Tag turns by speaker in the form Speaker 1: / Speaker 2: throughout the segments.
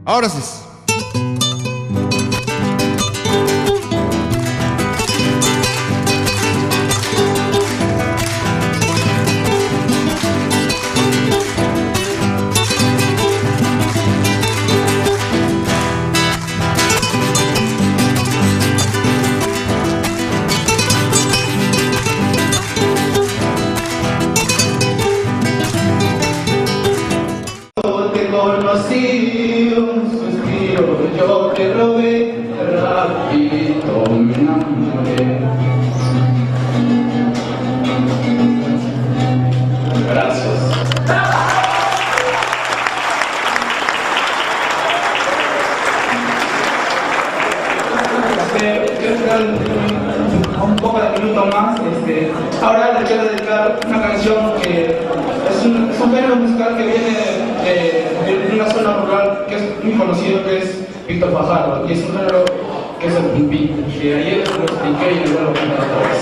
Speaker 1: Ahora sí.
Speaker 2: Conocí un suspiro, yo te robé, rápido me enamoré. Gracias. Un poco de minuto más. Ahora le quiero dedicar una canción que es un género musical que viene de una zona rural que es muy conocido, que es Víctor Fajardo, y es un género que es el pumpí, que ayer lo expliqué y le vuelvo a cantar otra vez.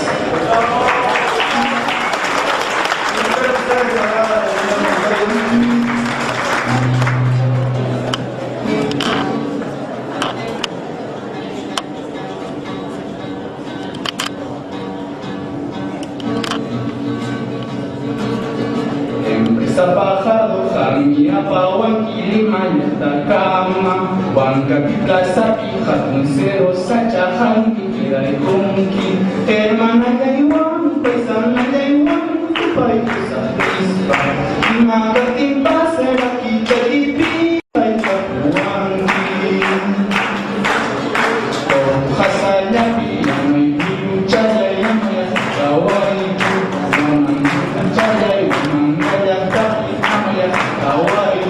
Speaker 2: Fajardo, Jamia, Pahuanquilima, Yatacama, Huancapitla, Sapija, Tuncero, Sacha, Janqui, Kunki, hermana Yayuan, paisana Yayuan, Paisa, Prispa, Magatimba, Seraki, Chalipi, Paisa, Huanqui, Hasayapi, Yamay, Chaya, Yamay, Kawai, Chaya, Kawai,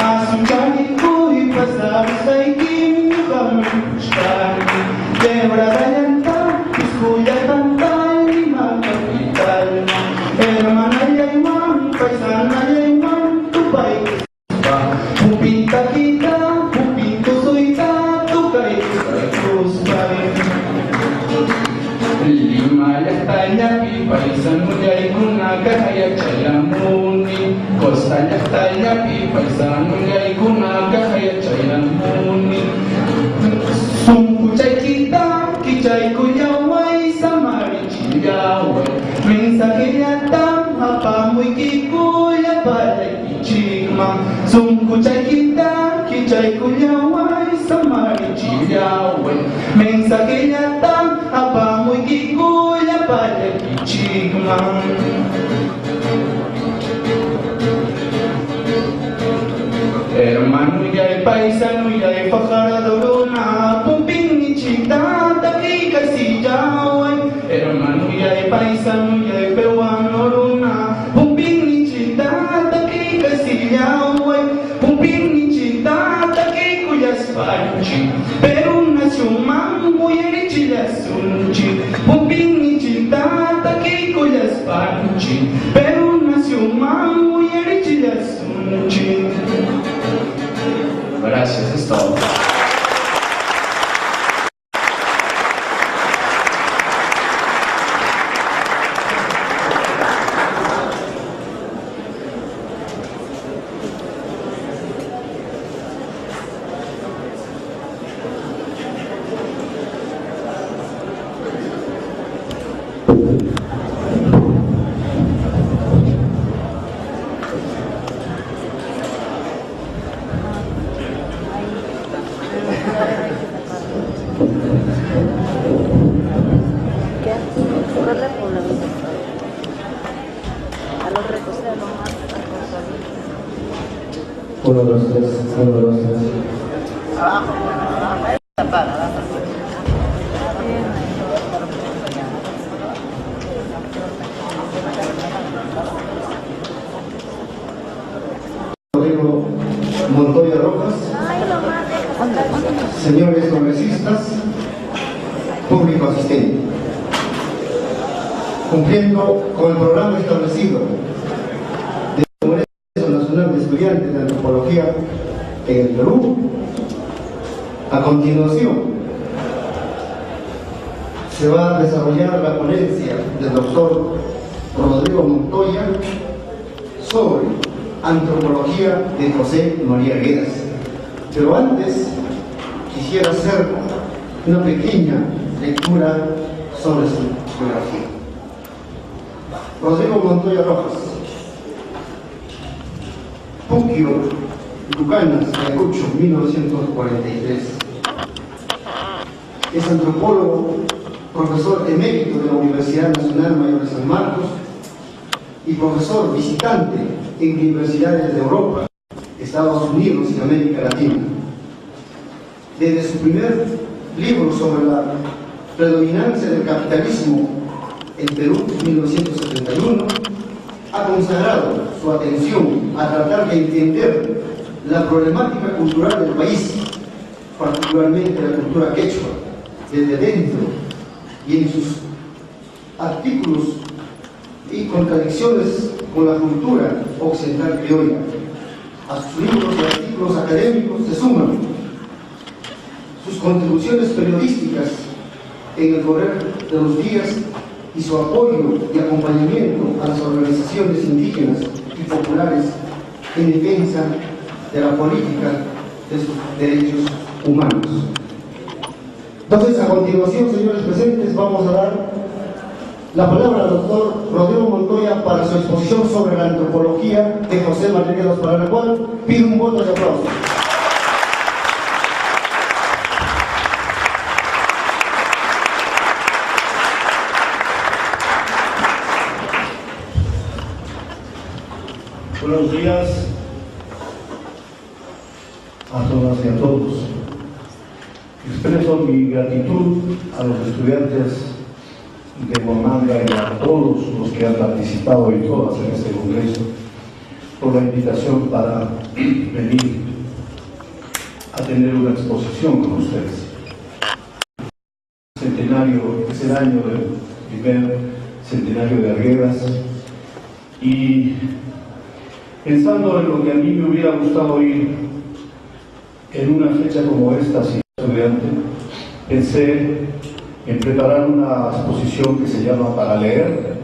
Speaker 2: Asumchani, Kui, Pasar, Saikim, Kamushkani, Debra, Dayanta, Piscuya, Tanta, Lima, Capital, hermana Yayuan, paisana Yayuan, tu país, Pupita, Kita, Pupito, Suita, tu país, Lima, Yastayapi, paisano Yaykuna, Kahaya, Chayamuni, Costa Yastayapi, paisano Yaykuna, Kahaya, Chayamuni, Sumku Chaykita, Kichayku Yawai, Samari Chiyawai, Mensaje Yatam, Hapamu Kikuya, Palay Chigma, Sumku Chaykita, Kichayku Yawai, Samari Chiyawai, Mensaje Yatam, Hapamu Kikuya, Palay Chigma. Hermano yay, paisano yay, Fajardo na pumping ni Chita, Taki Kasiyaway. Hermano yay, paisano yay, peruano runa, pumping ni Chita, Taki Kasiyaway. Pumping ni Chita, Taki Kuyas Panchi, Peru nació Mango y Erichilas Sunchi. Pumping ni Chita, Taki Kuyas Panchi, Peru nació Mango y Erichilas Sunchi. Gracias, es todo.
Speaker 3: Uno, dos, tres, uno, dos, tres.
Speaker 4: Rodrigo Montoya Rojas, señores congresistas, público asistente, cumpliendo con el programa establecido del Congreso Nacional de Estudiantes de Antropología en el Perú, a continuación se va a desarrollar la ponencia del doctor Rodrigo Montoya sobre Antropología de José María Guedas. Pero antes quisiera hacer una pequeña lectura sobre su biografía. Rodrigo Montoya Rojas, Puquio, Tucanas, Ayacucho, 1943. Es antropólogo, profesor emérito de la Universidad Nacional Mayor de San Marcos y profesor visitante en universidades de Europa, Estados Unidos y América Latina. Desde su primer libro sobre la predominancia del capitalismo en Perú, 1971, ha consagrado su atención a tratar de entender la problemática cultural del país, particularmente la cultura quechua, desde dentro, y en sus artículos y contradicciones con la cultura occidental criolla. A sus libros y artículos académicos se suman sus contribuciones periodísticas en el correr de los días y su apoyo y acompañamiento a las organizaciones indígenas y populares en defensa de la política de sus derechos humanos. Entonces, a continuación, señores presentes, vamos a dar la palabra al doctor Rodrigo Montoya para su exposición sobre la antropología de José Martínez, para la cual pido un voto de aplauso.
Speaker 1: Buenos días a todas y a todos. Expreso mi gratitud a los estudiantes de Huamanga y a todos los que han participado y todas en este congreso por la invitación para venir a tener una exposición con ustedes. Centenario, es el año del primer centenario de Arguedas, y pensando en lo que a mí me hubiera gustado oír en una fecha como esta, si estudiante, pensé en preparar una exposición que se llama Para leer,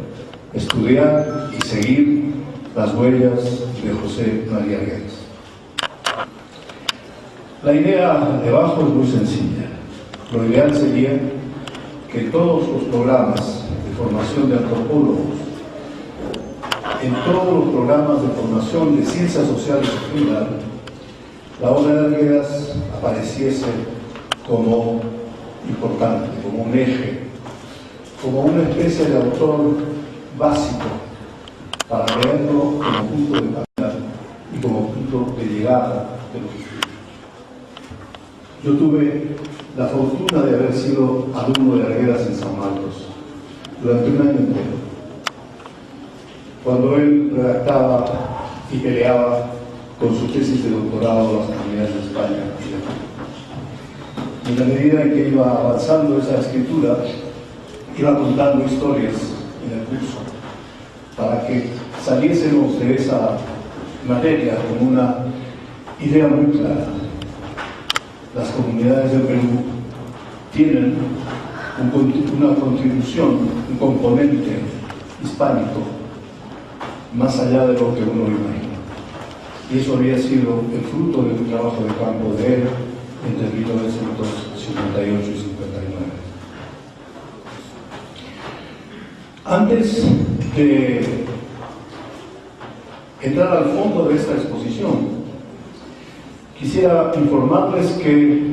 Speaker 1: estudiar y seguir las huellas de José María Arguedas. La idea debajo es muy sencilla. Lo ideal sería que todos los programas de formación de antropólogos, en todos los programas de formación de ciencias sociales en general, la obra de Arguedas apareciese como importante, como un eje, como una especie de autor básico para leerlo como punto de partida y como punto de llegada de los estudios. Yo tuve la fortuna de haber sido alumno de Arguedas en San Marcos durante un año entero, cuando él redactaba y peleaba con su tesis de doctorado en las comunidades de España y de Perú. En la medida en que iba avanzando esa escritura, iba contando historias en el curso para que saliésemos de esa materia con una idea muy clara. Las comunidades de Perú tienen una contribución, un componente hispánico más allá de lo que uno imagina. Y eso había sido el fruto de un trabajo de campo de él entre 1958 y 59. Antes de entrar al fondo de esta exposición, quisiera informarles que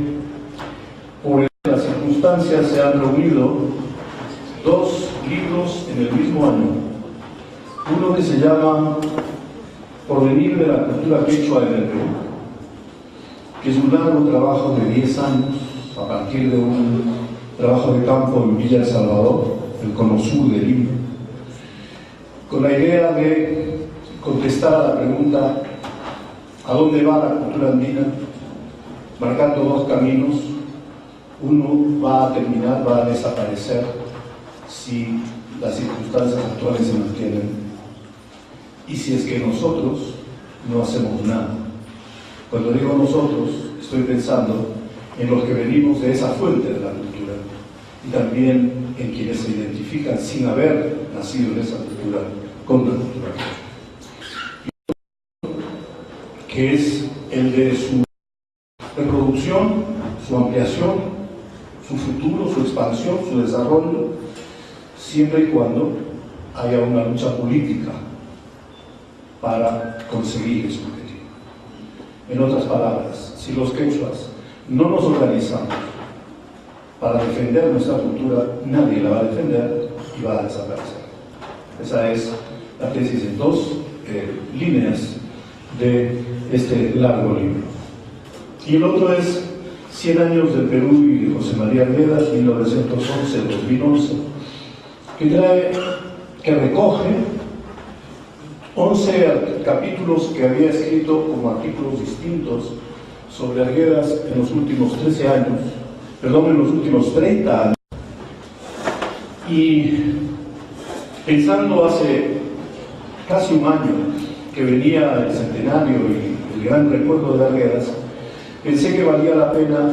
Speaker 1: por las circunstancias se han reunido dos libros en el mismo año. Uno que se llama Porvenir de la cultura quechua en el Perú, que es un largo trabajo de 10 años a partir de un trabajo de campo en Villa El Salvador, el cono sur de Lima, con la idea de contestar a la pregunta ¿a dónde va la cultura andina?, marcando dos caminos. Uno va a terminar, va a desaparecer si las circunstancias actuales se mantienen y si es que nosotros no hacemos nada. Cuando digo nosotros, estoy pensando en los que venimos de esa fuente de la cultura y también en quienes se identifican sin haber nacido en esa cultura con la cultura, que es el de su extensión, su ampliación, su futuro, su expansión, su desarrollo, siempre y cuando haya una lucha política para conseguir ese objetivo. En otras palabras, si los quechuas no nos organizamos para defender nuestra cultura, nadie la va a defender y va a desaparecer. Esa es la tesis en dos líneas de este largo libro. Y el otro es 100 años del Perú y de José María Arguedas, 1911-2011, que recoge 11 capítulos que había escrito como artículos distintos sobre Arguedas en los últimos 13 años, perdón, en los últimos 30 años. Y pensando hace casi un año que venía el centenario y el gran recuerdo de Arguedas, pensé que valía la pena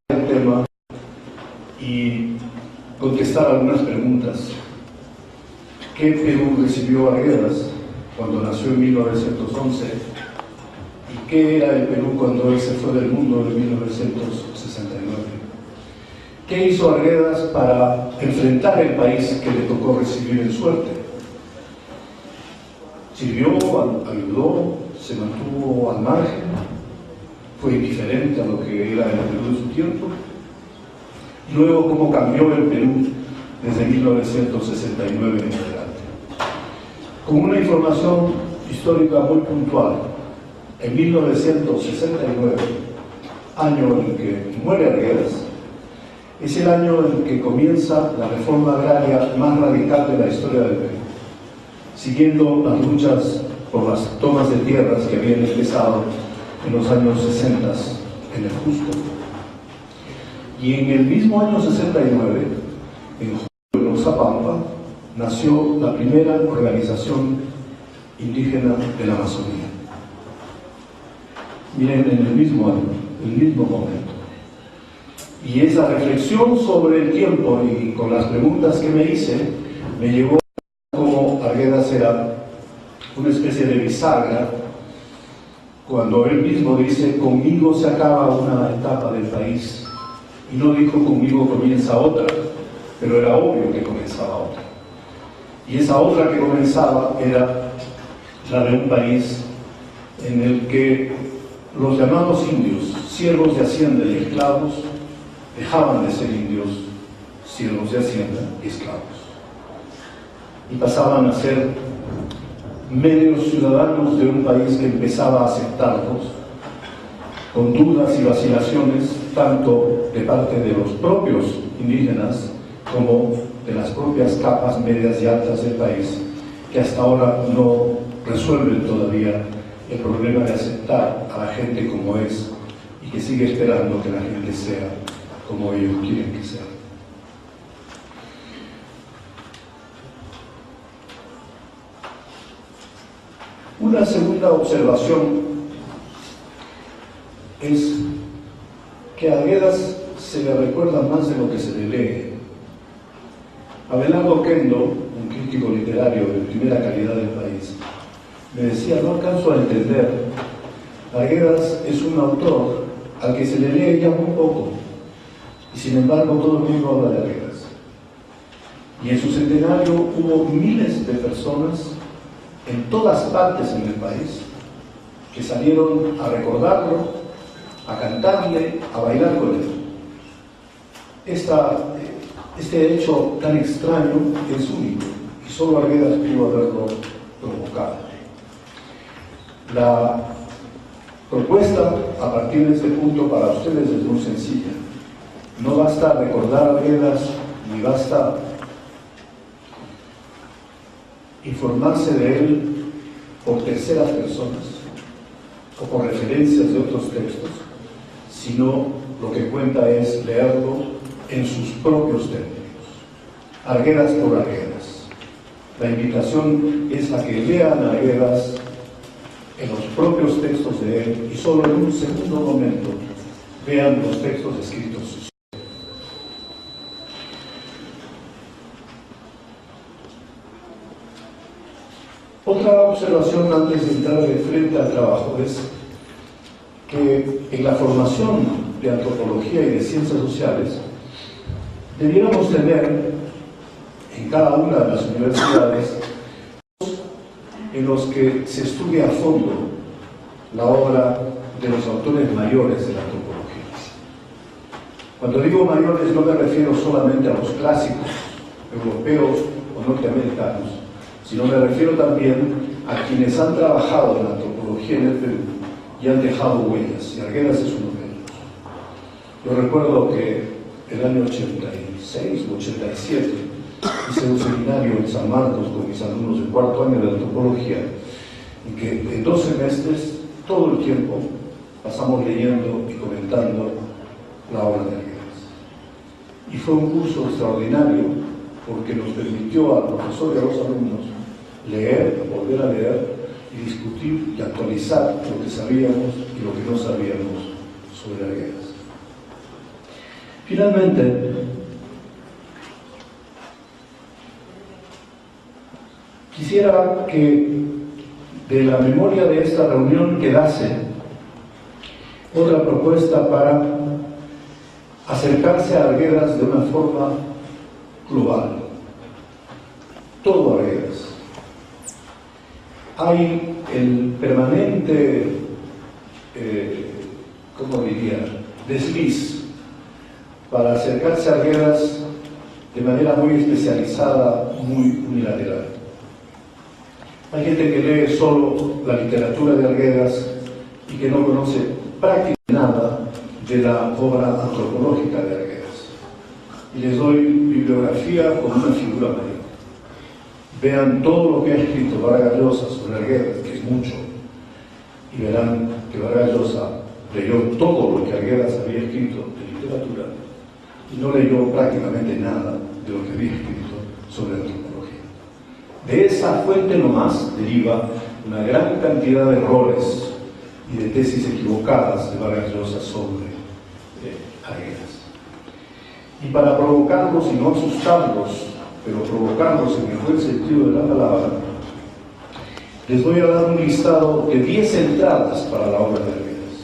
Speaker 1: el tema y contestar algunas preguntas. ¿Qué Perú recibió Arguedas cuando nació en 1911? ¿Y qué era el Perú cuando él se fue del mundo en 1969? ¿Qué hizo Arguedas para enfrentar el país que le tocó recibir en suerte? ¿Sirvió, ayudó, se mantuvo al margen? ¿Fue indiferente a lo que era el Perú de su tiempo? Y luego, ¿cómo cambió el Perú desde 1969 en adelante? Con una información histórica muy puntual, en 1969, año en que muere Arguedas, es el año en que comienza la reforma agraria más radical de la historia del Perú, siguiendo las luchas por las tomas de tierras que habían empezado en los años 60 en el Cusco. Y en el mismo año 69, en julio, en Oxapampa, nació la primera organización indígena de la Amazonía. Miren, en el mismo año, el mismo momento. Y esa reflexión sobre el tiempo y con las preguntas que me hice, me llevó a cómo Arguedas era una especie de bisagra, cuando él mismo dice: conmigo se acaba una etapa del país, y no dijo conmigo comienza otra, pero era obvio que comenzaba otra. Y esa otra que comenzaba era la de un país en el que los llamados indios, siervos de hacienda y esclavos, dejaban de ser indios, siervos de hacienda y esclavos, y pasaban a ser medios ciudadanos de un país que empezaba a aceptarlos, con dudas y vacilaciones, tanto de parte de los propios indígenas como de las propias capas medias y altas del país, que hasta ahora no resuelven todavía el problema de aceptar a la gente como es y que sigue esperando que la gente sea como ellos quieren que sea. Una segunda observación es que a Arguedas se le recuerda más de lo que se le lee. Abelardo Kendo, un crítico literario de primera calidad del país, me decía: no alcanzo a entender, Arguedas es un autor al que se le lee ya muy poco, y sin embargo todo el mundo habla de Arguedas. Y en su centenario hubo miles de personas en todas partes en el país que salieron a recordarlo, a cantarle, a bailar con él. Este hecho tan extraño es único y solo Arguedas pudo haberlo provocado. La propuesta a partir de este punto para ustedes es muy sencilla. No basta recordar a Arguedas, ni basta informarse de él por terceras personas o por referencias de otros textos, sino lo que cuenta es leerlo en sus propios términos. Arguedas por Arguedas. La invitación es a que lean a Arguedas en los propios textos de él y solo en un segundo momento vean los textos escritos. Otra observación antes de entrar de frente al trabajo es que en la formación de antropología y de ciencias sociales, debiéramos tener en cada una de las universidades en los que se estudie a fondo la obra de los autores mayores de la antropología. Cuando digo mayores no me refiero solamente a los clásicos europeos o norteamericanos, sino me refiero también a quienes han trabajado en la antropología en el Perú y han dejado huellas, y Arguedas es uno de ellos. Yo recuerdo que el año 86 o 87 hice un seminario en San Marcos con mis alumnos de cuarto año de antropología, en que en 2 semestres, todo el tiempo, pasamos leyendo y comentando la obra de Arguedas. Y fue un curso extraordinario porque nos permitió al profesor y a los alumnos leer, volver a leer y discutir y actualizar lo que sabíamos y lo que no sabíamos sobre Arguedas. Finalmente, quisiera que de la memoria de esta reunión quedase otra propuesta para acercarse a Arguedas de una forma global. Todo Arguedas. Hay el permanente, ¿cómo diría?, desliz para acercarse a Arguedas de manera muy especializada, muy unilateral. Hay gente que lee solo la literatura de Arguedas y que no conoce prácticamente nada de la obra antropológica de Arguedas. Y les doy bibliografía como una figura mayor. Vean todo lo que ha escrito Vargas Llosa sobre Arguedas, que es mucho, y verán que Vargas Llosa leyó todo lo que Arguedas había escrito de literatura y no leyó prácticamente nada de lo que había escrito sobre antropología. De esa fuente nomás deriva una gran cantidad de errores y de tesis equivocadas de Vargas Llosa sobre Arguedas. Y para provocarlos y no asustarlos, pero provocarlos en el buen sentido de la palabra, les voy a dar un listado de 10 entradas para la obra de Arguedas.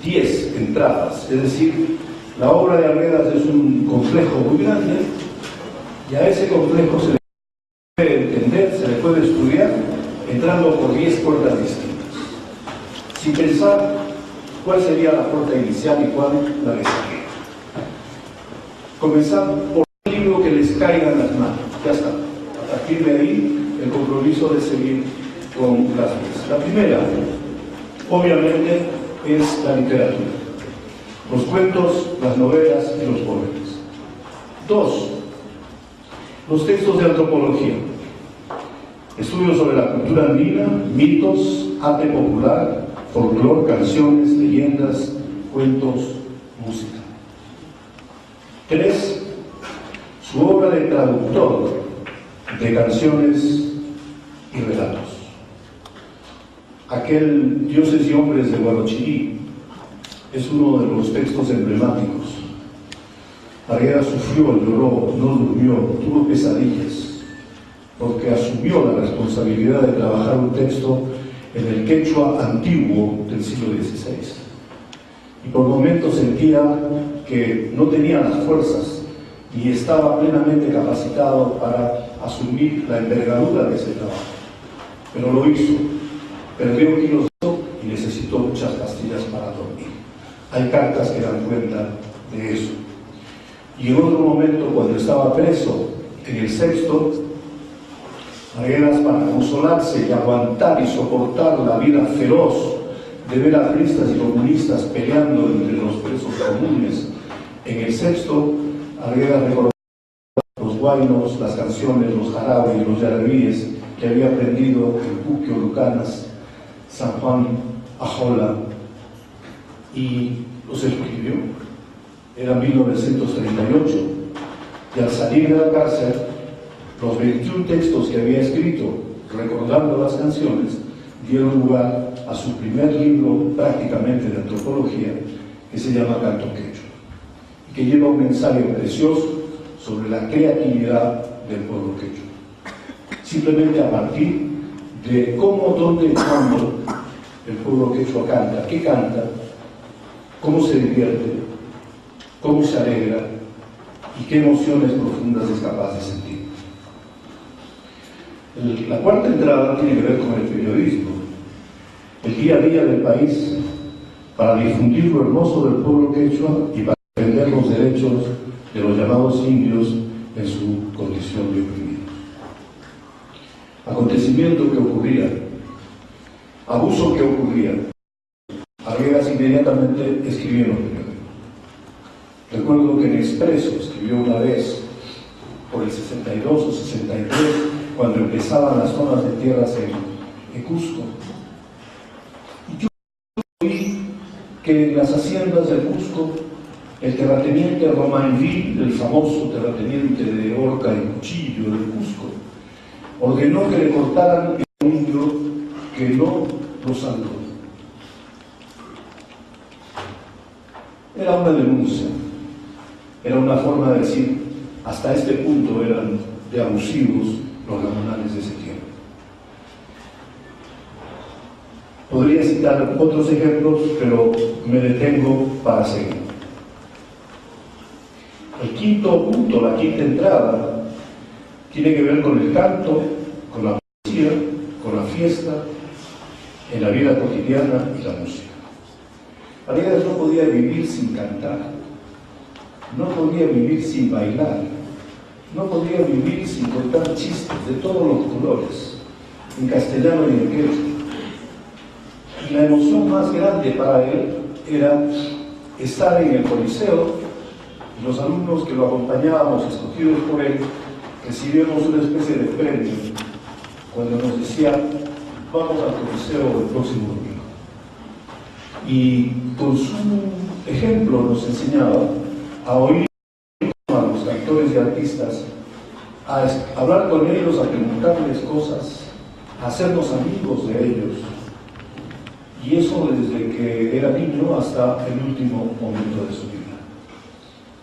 Speaker 1: 10 entradas, es decir, la obra de Arguedas es un complejo muy grande y a ese complejo se le puede entender, se le puede estudiar entrando por 10 puertas distintas, sin pensar cuál sería la puerta inicial y cuál la de salida. Comenzar por un libro que les caiga en las manos, ya está. A partir de ahí, el compromiso de seguir con las 10. La primera, obviamente, es la literatura. Los cuentos, las novelas y los poemas. 2. Los textos de antropología. Estudios sobre la cultura andina, mitos, arte popular, folclore, canciones, leyendas, cuentos, música. 3. Su obra de traductor de canciones y relatos. Aquel Dioses y Hombres de Guarochirí es uno de los textos emblemáticos. Arguedas sufrió, lloró, no durmió, tuvo pesadillas, porque asumió la responsabilidad de trabajar un texto en el quechua antiguo del siglo XVI. Y por momentos sentía que no tenía las fuerzas ni estaba plenamente capacitado para asumir la envergadura de ese trabajo. Pero lo hizo, perdió kilos y necesitó muchas pastillas para dormir. Hay cartas que dan cuenta de eso. Y en otro momento, cuando estaba preso en el Sexto, Arguedas, para consolarse y aguantar y soportar la vida feroz de ver a artistas y comunistas peleando entre los presos comunes en el Sexto, Arguedas recordó los guaynos, las canciones, los jarabes y los yarabíes que había aprendido en Puquio, Lucanas, San Juan, Ajola, y los escribió. Era 1938, y al salir de la cárcel, los 21 textos que había escrito recordando las canciones dieron lugar a su primer libro prácticamente de antropología, que se llama Canto Quechua, y que lleva un ensayo precioso sobre la creatividad del pueblo quechua, simplemente a partir de cómo, dónde y cuándo el pueblo quechua canta, qué canta cómo se divierte, cómo se alegra y qué emociones profundas es capaz de sentir. La cuarta entrada tiene que ver con el periodismo, el día a día del país, para difundir lo hermoso del pueblo quechua y para defender los derechos de los llamados indios en su condición de oprimidos. Acontecimiento que ocurría, abuso que ocurría, Arguedas inmediatamente escribió en los periódicos. Recuerdo que en Expreso escribió una vez, por el 62 o 63, cuando empezaban las zonas de tierras en Cusco. Y yo vi que en las haciendas del Cusco, el terrateniente Romainville, el famoso terrateniente de horca y cuchillo del Cusco, ordenó que le cortaran el indio que no lo saludó. Era una denuncia, era una forma de decir, hasta este punto eran de abusivos los gamonales de ese tiempo. Podría citar otros ejemplos, pero me detengo para seguir. El quinto punto, la quinta entrada, tiene que ver con el canto, con la poesía, con la fiesta, en la vida cotidiana y la música. Arguedas no podía vivir sin cantar, no podía vivir sin bailar, no podía vivir sin contar chistes de todos los colores, en castellano y en quechua. Y la emoción más grande para él era estar en el Coliseo, y los alumnos que lo acompañábamos, escogidos por él, recibíamos una especie de premio cuando nos decía, vamos al Coliseo el próximo domingo. Y con su ejemplo nos enseñaba a oír a los actores y artistas, a hablar con ellos, a preguntarles cosas, a hacernos amigos de ellos. Y eso desde que era niño hasta el último momento de su vida.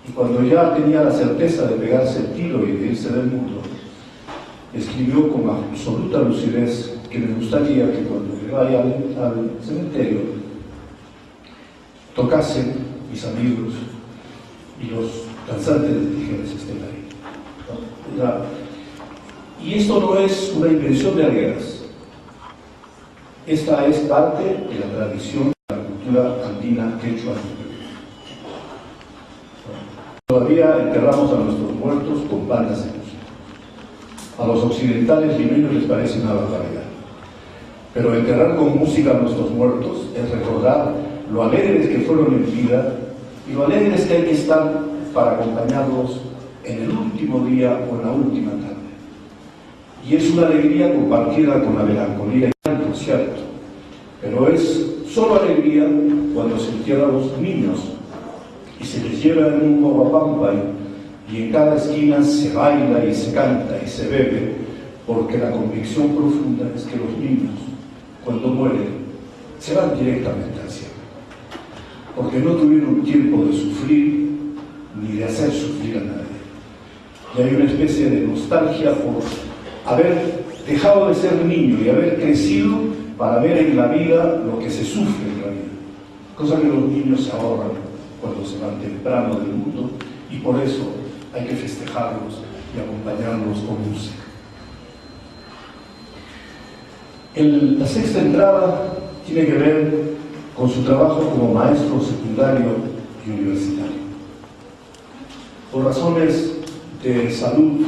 Speaker 1: Y cuando ya tenía la certeza de pegarse el tiro y de irse del mundo, escribió con absoluta lucidez que me gustaría que cuando me vaya al cementerio tocasen mis amigos y los danzantes de tijeras estén ahí. ¿No? Y esto no es una invención de Arguedas. Esta es parte de la tradición de la cultura andina quechua. Todavía enterramos a nuestros muertos con bandas de música. A los occidentales limeños les parece una barbaridad. Pero enterrar con música a nuestros muertos es recordar lo alegres que fueron en vida y lo alegres que hay que estar para acompañarlos en el último día o en la última tarde. Y es una alegría compartida con la melancolía, por cierto, pero es solo alegría cuando se entierran a los niños y se les lleva en un guapampa y en cada esquina se baila y se canta y se bebe, porque la convicción profunda es que los niños, cuando mueren, se van directamente al cielo, porque no tuvieron tiempo de sufrir ni de hacer sufrir a nadie. Y hay una especie de nostalgia por haber dejado de ser niño y haber crecido para ver en la vida lo que se sufre en la vida, cosa que los niños se ahorran cuando se van temprano del mundo, y por eso hay que festejarlos y acompañarlos con música. La sexta entrada tiene que ver con su trabajo como maestro secundario y universitario. Por razones de salud,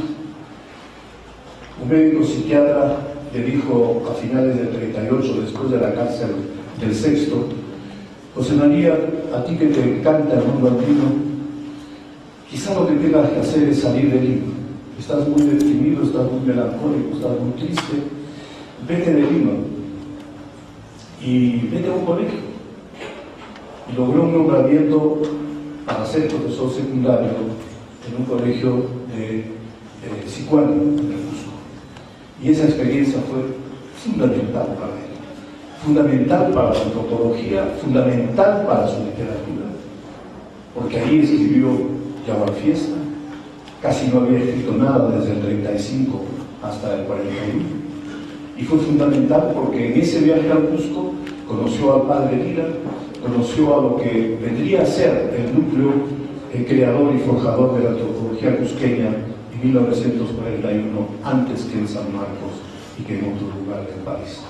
Speaker 1: un médico psiquiatra le dijo a finales del 38, después de la cárcel del Sexto: José María, a ti que te encanta el mundo andino, quizá lo que tengas que hacer es salir de Lima. Estás muy deprimido, estás muy melancólico, estás muy triste. Vete de Lima y vete a un colegio. Y logró un nombramiento para ser profesor secundario en un colegio de Sicuani, en el Cusco. Y esa experiencia fue fundamental para él, fundamental para la antropología, fundamental para su literatura, porque ahí escribió Yaguar Fiesta, casi no había escrito nada desde el 35 hasta el 41. Y fue fundamental porque en ese viaje al Cusco conoció al padre Lira conoció a lo que vendría a ser el núcleo creador y forjador de la antropología cusqueña en 1941, antes que en San Marcos y que en otro lugar del país.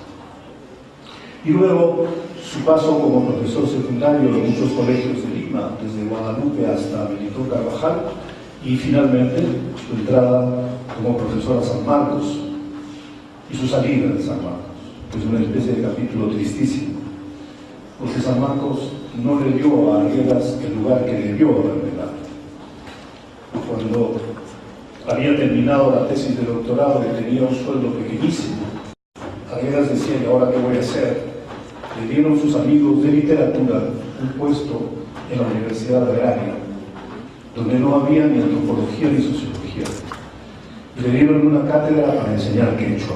Speaker 1: Y luego su paso como profesor secundario en muchos colegios de Lima, desde Guadalupe hasta Benito Carvajal, y finalmente su entrada como profesor a San Marcos y su salida de San Marcos, que es una especie de capítulo tristísimo, porque San Marcos no le dio a Arguedas el lugar que debió haberle dado. Cuando había terminado la tesis de doctorado y tenía un sueldo pequeñísimo, Arguedas decía: ¿y ahora qué voy a hacer? Le dieron sus amigos de literatura un puesto en la Universidad Agraria, donde no había ni antropología ni sociología, y le dieron una cátedra para enseñar quechua.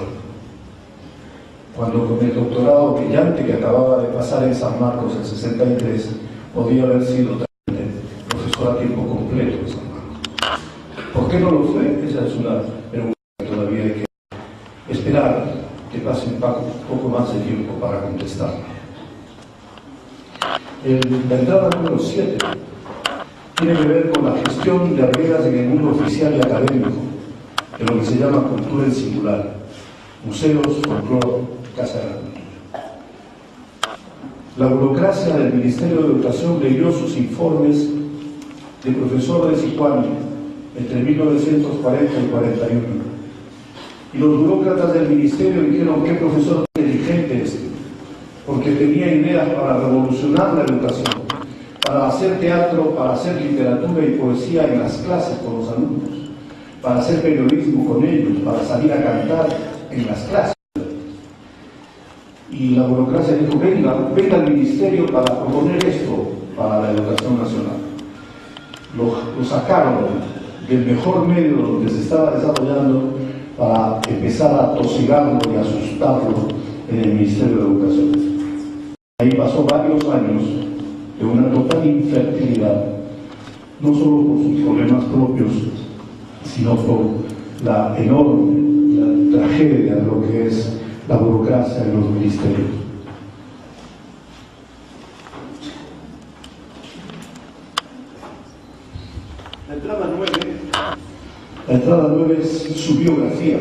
Speaker 1: Cuando con el doctorado brillante que acababa de pasar en San Marcos en 63, podía haber sido también profesor a tiempo completo en San Marcos. ¿Por qué no lo fue? Esa es una pregunta que todavía hay que esperar que pase un poco más de tiempo para contestar. La entrada número 7 tiene que ver con la gestión de Arguedas en el mundo oficial y académico, de lo que se llama cultura en singular, museos, folclore, Casa de la Cultura. La burocracia del Ministerio de Educación leyó sus informes de profesor de Sicuani entre 1940 y 41. Y los burócratas del ministerio dijeron: qué profesor inteligente este, porque tenía ideas para revolucionar la educación, para hacer teatro, para hacer literatura y poesía en las clases con los alumnos, para hacer periodismo con ellos, para salir a cantar en las clases. Y la burocracia dijo: venga al ministerio para proponer esto para la educación nacional. Lo sacaron del mejor medio donde se estaba desarrollando para empezar a tosigarlo y asustarlo en el Ministerio de Educación. Ahí pasó varios años de una total infertilidad, no solo por sus problemas propios, sino por la enorme tragedia de lo que es la burocracia en los ministerios. La entrada 9 es su biografía,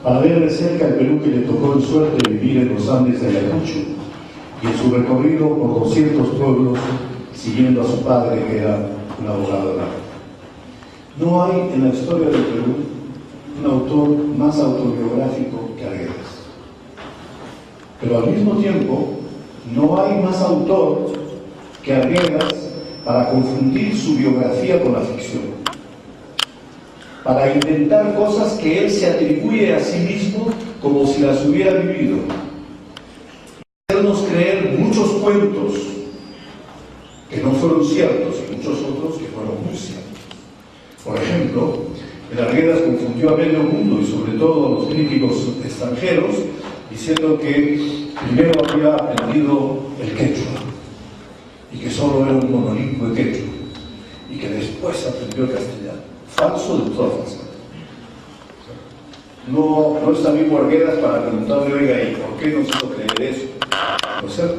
Speaker 1: para ver de cerca el Perú que le tocó en suerte vivir en los Andes de Ayacucho y en su recorrido por 200 pueblos siguiendo a su padre, que era un abogado de la. No hay en la historia del Perú un autor más autobiográfico que Arguedas. Pero al mismo tiempo, no hay más autor que Arguedas para confundir su biografía con la ficción, para inventar cosas que él se atribuye a sí mismo como si las hubiera vivido, y hacernos creer muchos cuentos que no fueron ciertos y muchos otros que fueron muy ciertos. Por ejemplo, el Arguedas confundió a medio mundo y sobre todo a los críticos extranjeros diciendo que primero había aprendido el quechua y que solo era un monolingüe quechua y que después aprendió el castellano. Falso de todas formas. No está vivo Arguedas para preguntarle: oiga, ¿y por qué nos hizo creer eso? Lo cierto,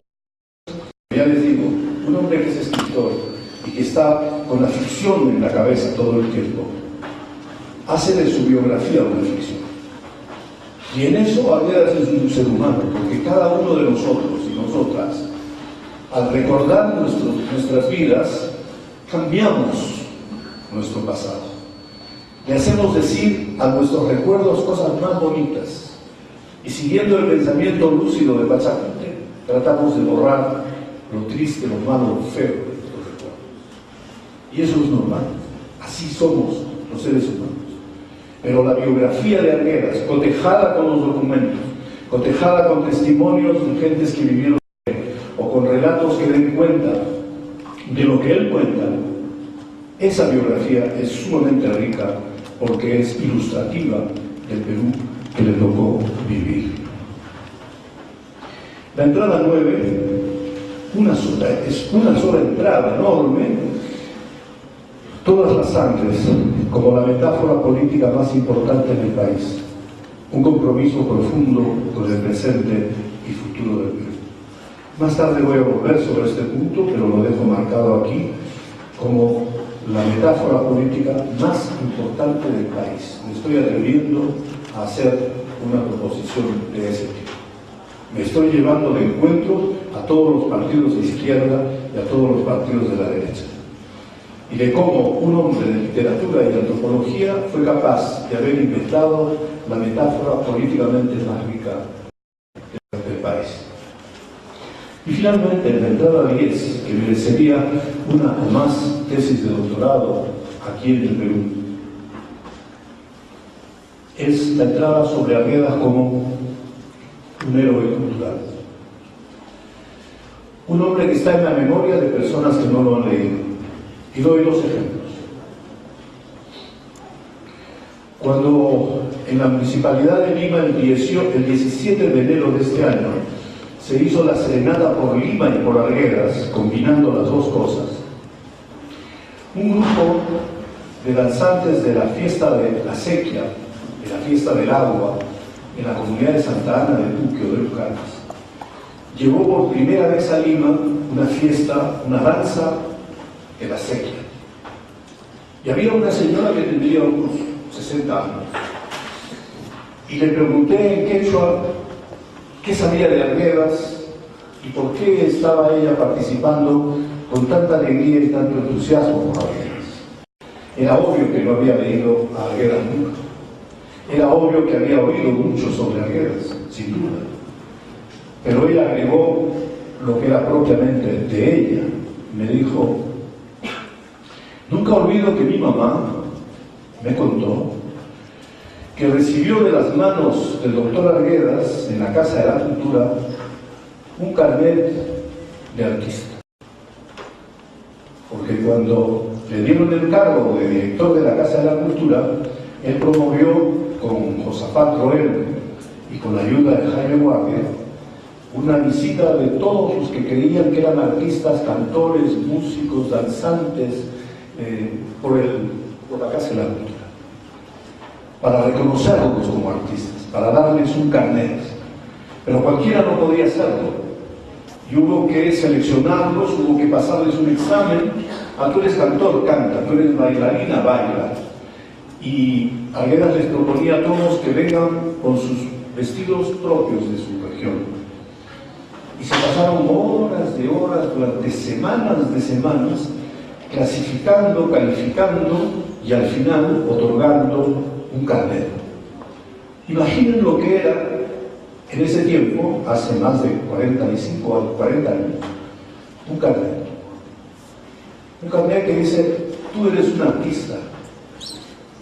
Speaker 1: ya les digo, un hombre que es escritor y que está con la ficción en la cabeza todo el tiempo, hace de su biografía una ficción. Y en eso Arguedas es un ser humano, porque cada uno de nosotros y nosotras, al recordar nuestras vidas, cambiamos nuestro pasado. Le hacemos decir a nuestros recuerdos cosas más bonitas. Y siguiendo el pensamiento lúcido de Pachacute, tratamos de borrar lo triste, lo malo, lo feo de los recuerdos. Y eso es normal. Así somos los seres humanos. Pero la biografía de Arguedas, cotejada con los documentos, cotejada con testimonios de gentes que vivieron o con relatos que den cuenta de lo que él cuenta, esa biografía es sumamente rica porque es ilustrativa del Perú que le tocó vivir. La entrada 9 es una sola entrada enorme, todas las sangres, como la metáfora política más importante en el país, un compromiso profundo con el presente y futuro del Perú. Más tarde voy a volver sobre este punto, pero lo dejo marcado aquí como la metáfora política más importante del país. Me estoy atreviendo a hacer una proposición de ese tipo. Me estoy llevando de encuentro a todos los partidos de izquierda y a todos los partidos de la derecha. Y de cómo un hombre de literatura y de antropología fue capaz de haber inventado la metáfora políticamente más rica del país. Y finalmente, en la entrada 10, que merecería una o más tesis de doctorado aquí en el Perú, es la entrada sobre Arguedas como un héroe cultural. Un hombre que está en la memoria de personas que no lo han leído. Y doy dos ejemplos. Cuando en la Municipalidad de Lima, el 17 de enero de este año, se hizo la serenata por Lima y por Arguedas, combinando las dos cosas, un grupo de danzantes de la fiesta de la sequía, de la fiesta del agua, en la comunidad de Santa Ana de Puquio, de Lucanas, llevó por primera vez a Lima una fiesta, una danza de la sequía. Y había una señora que tendría unos 60 años. Y le pregunté en quechua qué sabía de Arguedas y por qué estaba ella participando con tanta alegría y tanto entusiasmo por Arguedas. Era obvio que no había leído a Arguedas nunca. Era obvio que había oído mucho sobre Arguedas, sin duda. Pero ella agregó lo que era propiamente de ella. Me dijo: nunca olvido que mi mamá me contó que recibió de las manos del doctor Arguedas en la Casa de la Cultura un carnet de artista. Porque cuando le dieron el cargo de director de la Casa de la Cultura, él promovió con Josafat Roel y con la ayuda de Jaime Guardia una visita de todos los que creían que eran artistas, cantores, músicos, danzantes, por la Casa de la Cultura, para reconocerlos como artistas, para darles un carnet. Pero cualquiera no podía hacerlo, y hubo que seleccionarlos, hubo que pasarles un examen. Tú eres cantor, canta; tú eres bailarina, baila. Y Arguedas les proponía a todos que vengan con sus vestidos propios de su región. Y se pasaron horas de horas, durante semanas de semanas, clasificando, calificando y al final otorgando un carnet. Imaginen lo que era en ese tiempo, hace más de 40 años, un carnet. Un carnet que dice: tú eres un artista.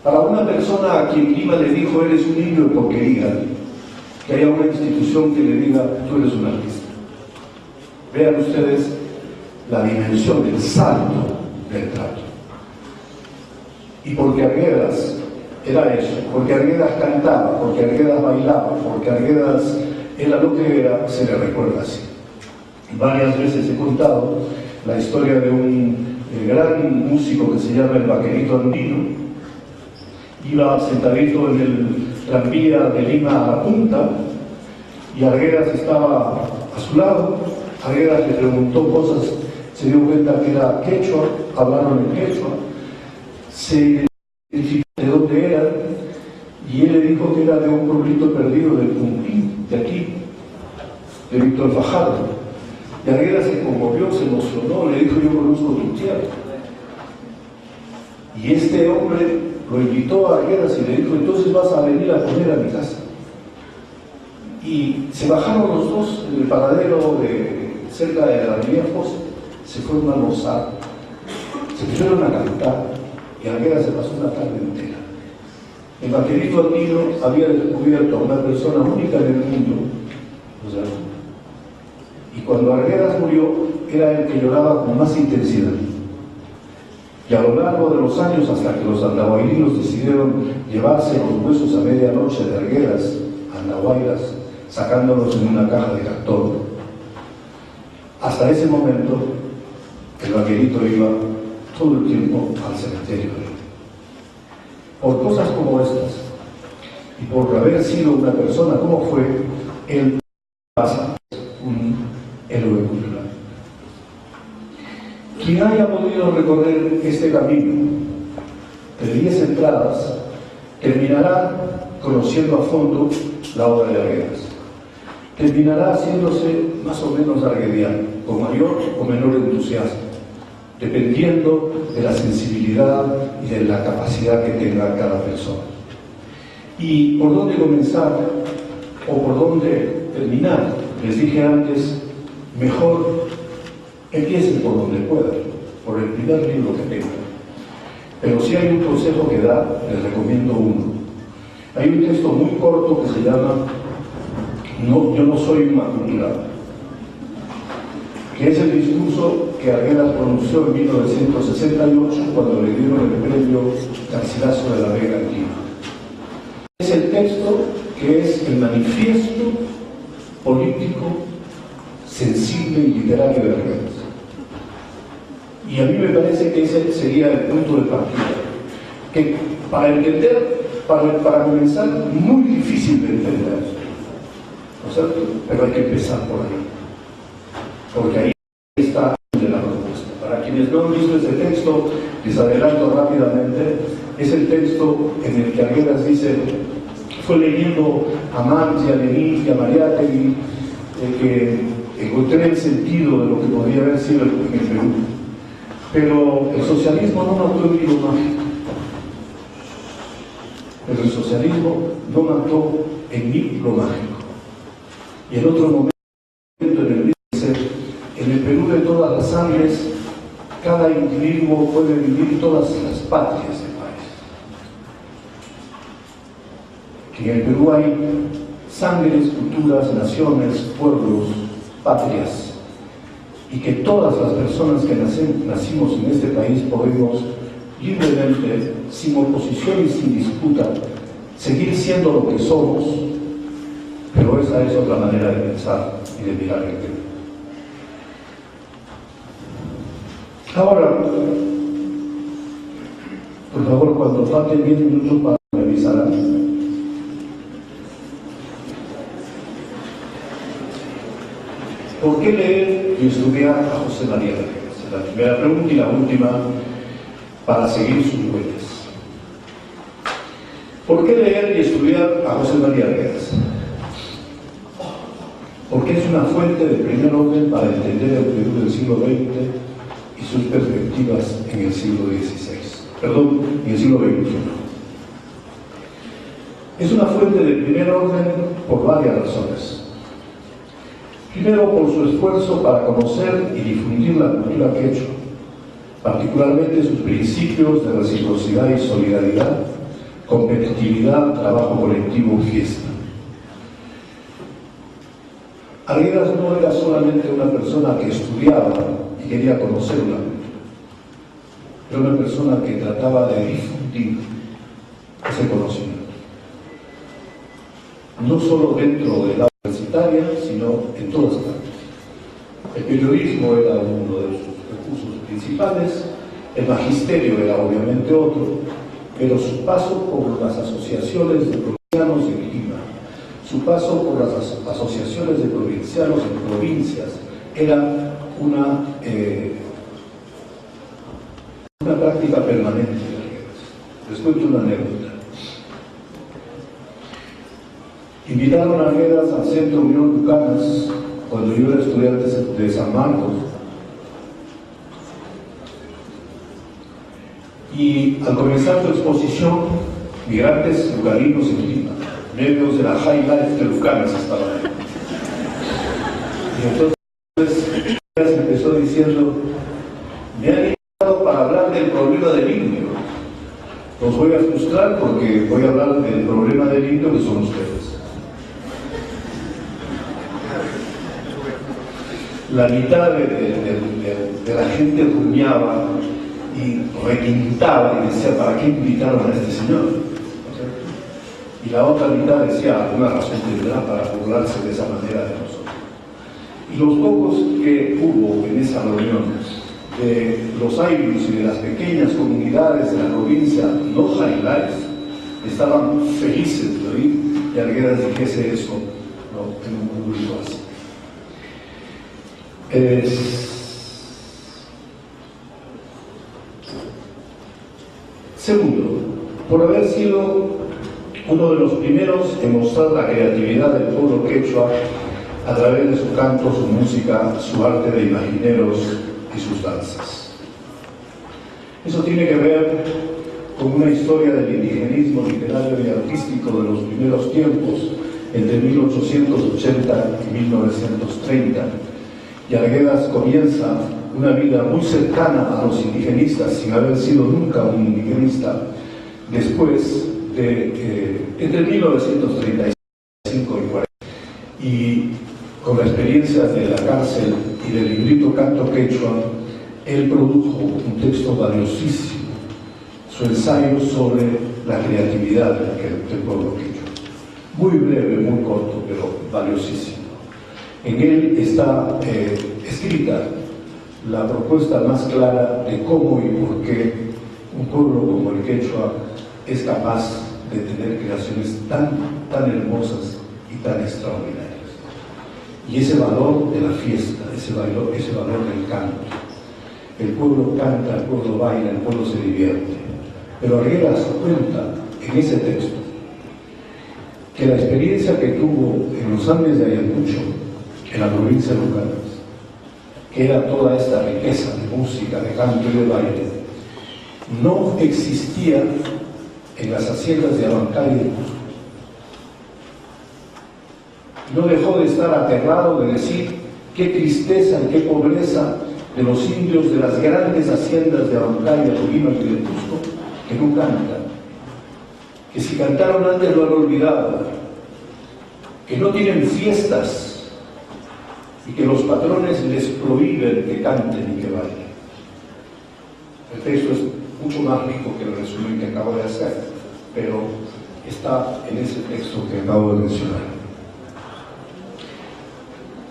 Speaker 1: Para una persona a quien Lima le dijo: eres un niño de porquería, que haya una institución que le diga: tú eres un artista. Vean ustedes la dimensión, el salto del trato. Y porque Arguedas era eso, porque Arguedas cantaba, porque Arguedas bailaba, porque Arguedas era lo que era, se le recuerda así. Varias veces he contado la historia de un gran músico que se llama el Vaquerito Andino. Iba sentadito en el tranvía de Lima a la Punta y Arguedas estaba a su lado. Arguedas le preguntó cosas, se dio cuenta que era quechua, hablaron en quechua, se identificó de dónde eran, y él le dijo que era de un pueblito perdido del Pumpín, de aquí, de Víctor Fajardo. Y Arguedas se conmovió, se emocionó, le dijo: yo conozco tu tierra. Y este hombre lo invitó a Arguedas y le dijo: entonces vas a venir a comer a mi casa. Y se bajaron los dos en el paradero cerca de la Avenida Fosa, se fueron a almorzar, se pusieron a cantar, y Arguedas se pasó una tarde entera. El Vaquerito Andino había descubierto a una persona única en el mundo, o sea, y cuando Arguedas murió, era el que lloraba con más intensidad. Y a lo largo de los años, hasta que los andahuaylinos decidieron llevarse los huesos a medianoche de Arguedas a Andahuaylas, sacándolos en una caja de cartón, hasta ese momento el Vaquerito iba todo el tiempo al cementerio. Por cosas como estas, y por haber sido una persona como fue, él pasa un héroe. Quien haya podido recorrer este camino de 10 entradas terminará conociendo a fondo la obra de Arguedas. Terminará haciéndose más o menos arguediano, con mayor o menor entusiasmo, dependiendo de la sensibilidad y de la capacidad que tenga cada persona. ¿Y por dónde comenzar o por dónde terminar? Les dije antes, mejor empiecen por donde puedan, por el primer libro que tengan. Pero si hay un consejo que da, les recomiendo uno. Hay un texto muy corto que se llama Yo no soy un aculturado, que es el discurso que Arguedas pronunció en 1968 cuando le dieron el premio Garcilaso de la Vega en Lima. Es el texto que es el manifiesto político, sensible y literario de Arguedas. Y a mí me parece que ese sería el punto de partida, que para entender, para comenzar, muy difícil de entender, ¿no es cierto? Pero hay que empezar por ahí, porque ahí está la propuesta. Para quienes no han visto ese texto, les adelanto rápidamente, es el texto en el que Arguedas dice, fue leyendo a Marx y a Lenin y a Mariátegui, que encontré el sentido de lo que podría haber sido en el Perú. Pero el socialismo no mató el libro mágico. Pero el socialismo no mató el libro mágico. Y en otro momento en el libro dice, en el Perú de todas las sangres, cada individuo puede vivir todas las patrias del país. Que en el Perú hay sangres, culturas, naciones, pueblos, patrias, y que todas las personas que nacimos en este país podemos libremente, sin oposición y sin disputa, seguir siendo lo que somos, pero esa es otra manera de pensar y de mirar el tema. Ahora, por favor, cuando falten 10 minutos para revisar, ¿por qué leer y estudiar a José María Arguedas? La primera pregunta y la última para seguir sus huellas. ¿Por qué leer y estudiar a José María Arguedas? Porque es una fuente de primer orden para entender el Perú del siglo XX y sus perspectivas en el siglo XVI. Perdón, en el siglo XXI. Es una fuente de primer orden por varias razones. Primero, por su esfuerzo para conocer y difundir la cultura quechua, particularmente sus principios de reciprocidad y solidaridad, competitividad, trabajo colectivo y fiesta. Arguedas no era solamente una persona que estudiaba y quería conocer la cultura, era una persona que trataba de difundir ese conocimiento, no solo dentro de la universitaria, sino en todas partes. El periodismo era uno de sus recursos principales, el magisterio era obviamente otro, pero su paso por las asociaciones de provincianos en Lima, su paso por las asociaciones de provincianos en provincias, era una práctica permanente. Les cuento una anécdota. Invitaron a Arguedas al Centro Unión Lucanas cuando yo era estudiante de San Marcos, y al comenzar su exposición, migrantes lucaninos en Lima, medios de la High Life de Lucanas estaban ahí. Y entonces empezó diciendo, me han invitado para hablar del problema del indio. Los voy a frustrar porque voy a hablar del problema del indio que son ustedes. La mitad de la gente rumiaba y requintaba y decía, ¿para qué invitaron a este señor? Y la otra mitad decía, alguna razón tendrá para burlarse de esa manera de nosotros. Y los pocos que hubo en esa reunión, de los airios y de las pequeñas comunidades de la provincia no jailares, estaban felices de oír que Arguedas dijese eso, ¿no?, en un público así. Segundo, por haber sido uno de los primeros en mostrar la creatividad del pueblo quechua a través de su canto, su música, su arte de imagineros y sus danzas. Eso tiene que ver con una historia del indigenismo literario y artístico de los primeros tiempos, entre 1880 y 1930. Y Arguedas comienza una vida muy cercana a los indigenistas, sin haber sido nunca un indigenista, después de entre 1935 y 40. Y con la experiencia de la cárcel y del librito Canto Quechua, él produjo un texto valiosísimo, su ensayo sobre la creatividad del pueblo quechua. Muy breve, muy corto, pero valiosísimo. En él está escrita la propuesta más clara de cómo y por qué un pueblo como el quechua es capaz de tener creaciones tan hermosas y tan extraordinarias. Y ese valor de la fiesta, ese valor del canto. El pueblo canta, el pueblo baila, el pueblo se divierte. Pero Arguedas cuenta en ese texto que la experiencia que tuvo en los Andes de Ayacucho, en la provincia de Lucanas, que era toda esta riqueza de música, de canto y de baile, no existía en las haciendas de Abancay y de Cusco. No dejó de estar aterrado de decir qué tristeza y qué pobreza de los indios de las grandes haciendas de Abancay, de Apurímac y de Cusco, que no cantan, que si cantaron antes lo han olvidado, que no tienen fiestas y que los patrones les prohíben que canten y que bailen. El texto es mucho más rico que el resumen que acabo de hacer, pero está en ese texto que acabo de mencionar.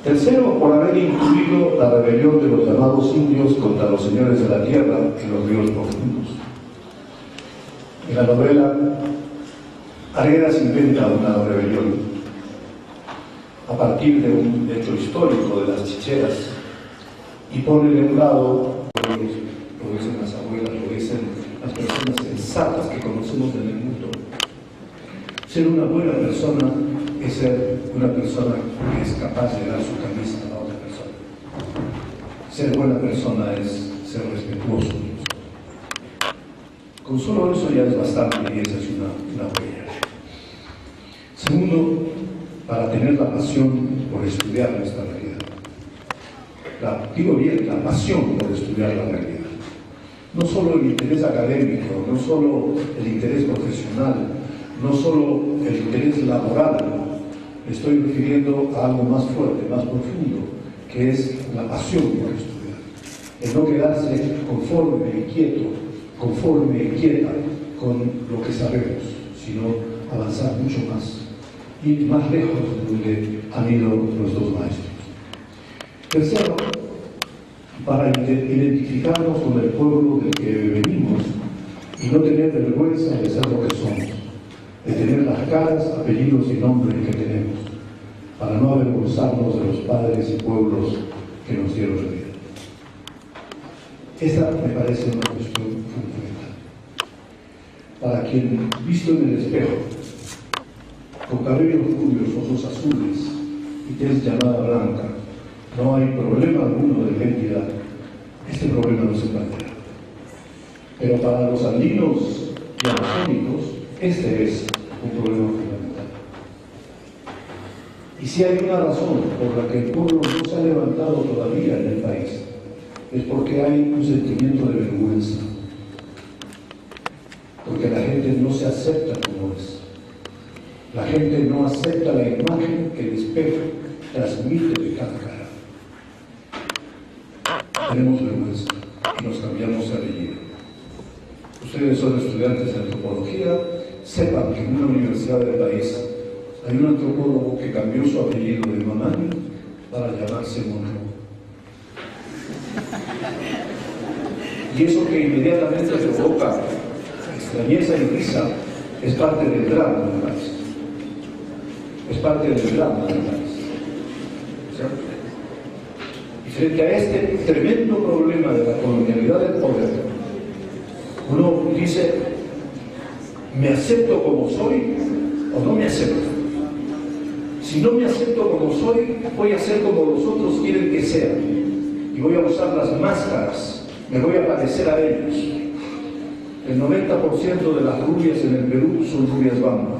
Speaker 1: Tercero, por haber incluido la rebelión de los llamados indios contra los señores de la tierra en los ríos profundos. En la novela, Arguedas inventa una rebelión a partir de un hecho histórico de las chicheras y pone de un lado, lo dicen las abuelas, lo dicen las personas sensatas que conocemos en el mundo. Ser una buena persona es ser una persona que es capaz de dar su camisa a la otra persona. Ser buena persona es ser respetuoso. Con solo eso ya es bastante y esa es una huella. Segundo, para tener la pasión por estudiar nuestra realidad. Digo bien, la pasión por estudiar la realidad. No solo el interés académico, no solo el interés profesional, no solo el interés laboral, me estoy refiriendo a algo más fuerte, más profundo, que es la pasión por estudiar. El no quedarse conforme y quieto, conforme y quieta con lo que sabemos, sino avanzar mucho más, ir más lejos de donde han ido los dos maestros. Tercero, para identificarnos con el pueblo del que venimos y no tener vergüenza de ser lo que somos, de tener las caras, apellidos y nombres que tenemos, para no avergonzarnos de los padres y pueblos que nos dieron la vida. Esa me parece una cuestión fundamental. Para quien, visto en el espejo, con cabellos rubios, ojos azules y tez llamada blanca, no hay problema alguno de identidad, este problema no se plantea. Pero para los andinos y amazónicos, este es un problema fundamental. Y si hay una razón por la que el pueblo no se ha levantado todavía en el país, es porque hay un sentimiento de vergüenza, porque la gente no se acepta como es. La gente no acepta la imagen que el espejo transmite de cada cara. Tenemos vergüenza y nos cambiamos de apellido. Ustedes son estudiantes de antropología, sepan que en una universidad del país hay un antropólogo que cambió su apellido de Mamani para llamarse Monroe. Y eso que inmediatamente provoca extrañeza y risa es parte del drama del país. Es parte del drama del país. ¿Cierto? Y frente a este tremendo problema de la colonialidad del poder, uno dice, ¿Me acepto como soy o no me acepto? Si no me acepto como soy, voy a ser como los otros quieren que sea. Y voy a usar las máscaras, me voy a parecer a ellos. El 90% de las rubias en el Perú son rubias bamba.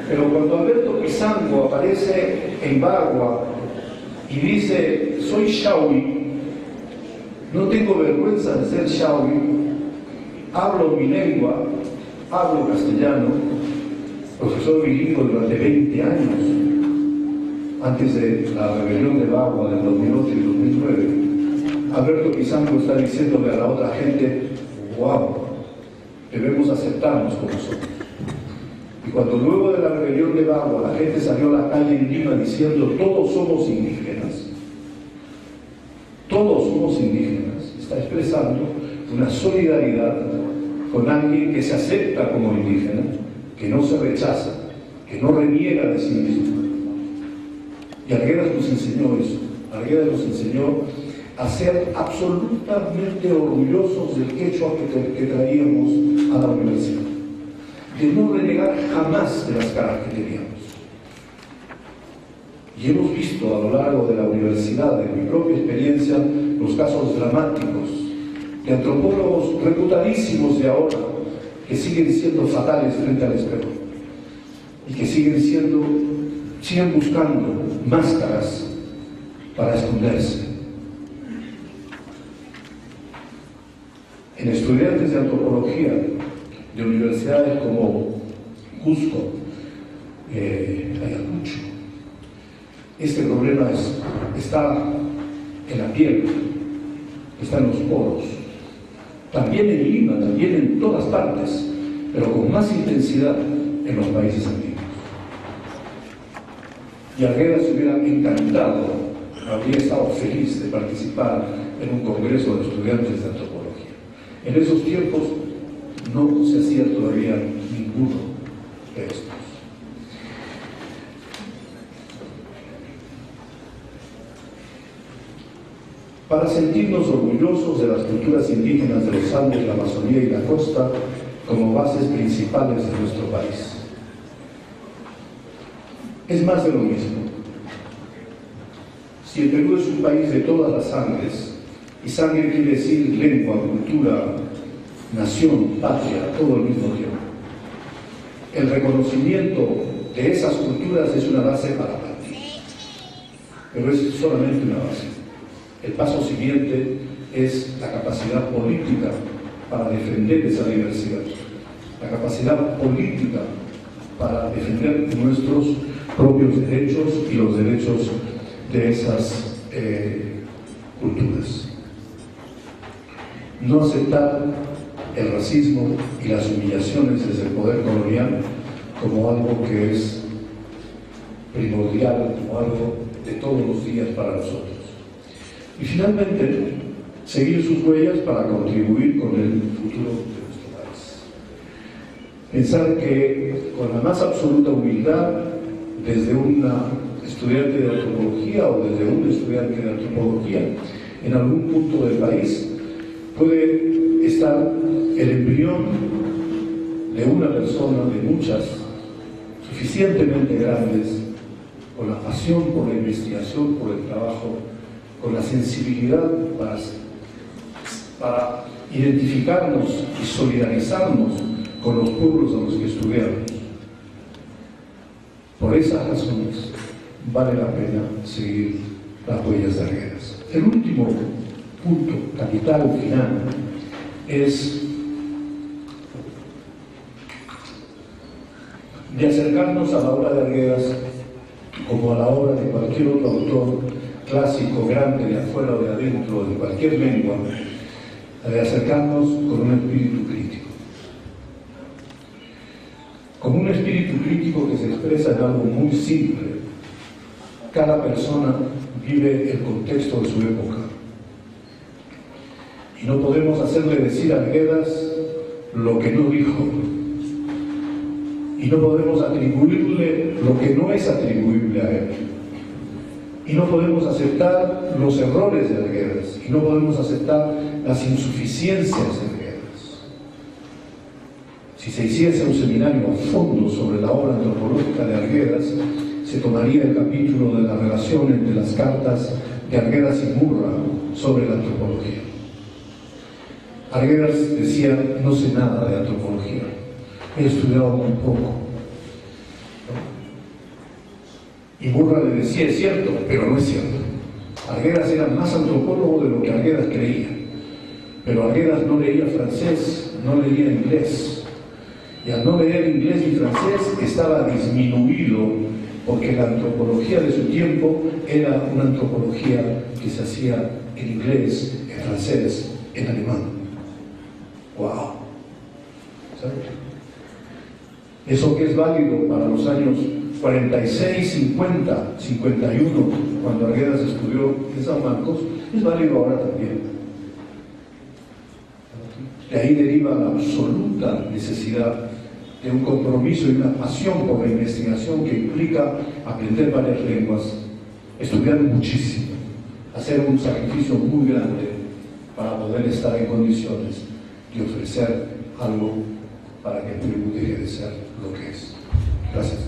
Speaker 1: Pero cuando Alberto Pizango aparece en Bagua y dice, soy Shawi, no tengo vergüenza de ser Shawi, hablo mi lengua, hablo castellano, profesor bilingüe durante 20 años, antes de la rebelión de Bagua del 2008 y 2009, Alberto Pizango está diciéndole a la otra gente, wow, debemos aceptarnos como somos. Y cuando luego de la rebelión de Bagua la gente salió a la calle en Lima diciendo, todos somos indígenas, todos somos indígenas, está expresando una solidaridad con alguien que se acepta como indígena, que no se rechaza, que no reniega de sí mismo. Y Arguedas nos enseñó eso. Arguedas nos enseñó a ser absolutamente orgullosos del quechua que traíamos a la universidad, de no renegar jamás de las caras que teníamos. Y hemos visto a lo largo de la universidad, de mi propia experiencia, los casos dramáticos de antropólogos reputadísimos de ahora que siguen siendo fatales frente al espejo y que siguen buscando máscaras para esconderse. En estudiantes de antropología de universidades como Cusco, Ayacucho, este problema está en la piel, está en los poros, también en Lima, también en todas partes, pero con más intensidad en los países andinos. Y Arguedas se hubiera encantado, habría estado feliz de participar en un congreso de estudiantes de antropología. En esos tiempos no se hacía todavía ninguno de estos. Para sentirnos orgullosos de las culturas indígenas de los Andes, la Amazonía y la costa como bases principales de nuestro país. Es más de lo mismo. Si el Perú es un país de todas las sangres, y sangre quiere decir lengua, cultura, nación, patria, todo al mismo tiempo, el reconocimiento de esas culturas es una base para partir, pero es solamente una base. El paso siguiente es la capacidad política para defender esa diversidad, la capacidad política para defender nuestros propios derechos y los derechos de esas culturas. No aceptar el racismo y las humillaciones desde el poder colonial como algo que es primordial, como algo de todos los días para nosotros. Y finalmente, seguir sus huellas para contribuir con el futuro de nuestro país. Pensar que con la más absoluta humildad, desde una estudiante de antropología o desde un estudiante de antropología, en algún punto del país, puede estar el embrión de una persona, de muchas, suficientemente grandes, con la pasión por la investigación, por el trabajo, con la sensibilidad para identificarnos y solidarizarnos con los pueblos a los que estudiamos. Por esas razones vale la pena seguir las huellas de Arguedas. El último punto capital final es de acercarnos a la obra de Arguedas como a la obra de cualquier otro autor clásico, grande, de afuera o de adentro, de cualquier lengua, de acercarnos con un espíritu crítico. Con un espíritu crítico que se expresa en algo muy simple. Cada persona vive el contexto de su época. Y no podemos hacerle decir a Arguedas lo que no dijo. Y no podemos atribuirle lo que no es atribuible a él. Y no podemos aceptar los errores de Arguedas, y no podemos aceptar las insuficiencias de Arguedas. Si se hiciese un seminario a fondo sobre la obra antropológica de Arguedas, se tomaría el capítulo de la relación entre las cartas de Arguedas y Murra sobre la antropología. Arguedas decía: no sé nada de antropología, he estudiado muy poco. Y Murra le decía: es cierto, pero no es cierto. Arguedas era más antropólogo de lo que Arguedas creía. Pero Arguedas no leía francés, no leía inglés. Y al no leer inglés ni francés estaba disminuido, porque la antropología de su tiempo era una antropología que se hacía en inglés, en francés, en alemán. ¡Wow! ¿Sabes? Eso que es válido para los años 46, 50, 51, cuando Arguedas estudió en San Marcos, es válido ahora también. De ahí deriva la absoluta necesidad de un compromiso y una pasión por la investigación que implica aprender varias lenguas, estudiar muchísimo, hacer un sacrificio muy grande para poder estar en condiciones de ofrecer algo para que el Perú deje de ser lo que es. Gracias.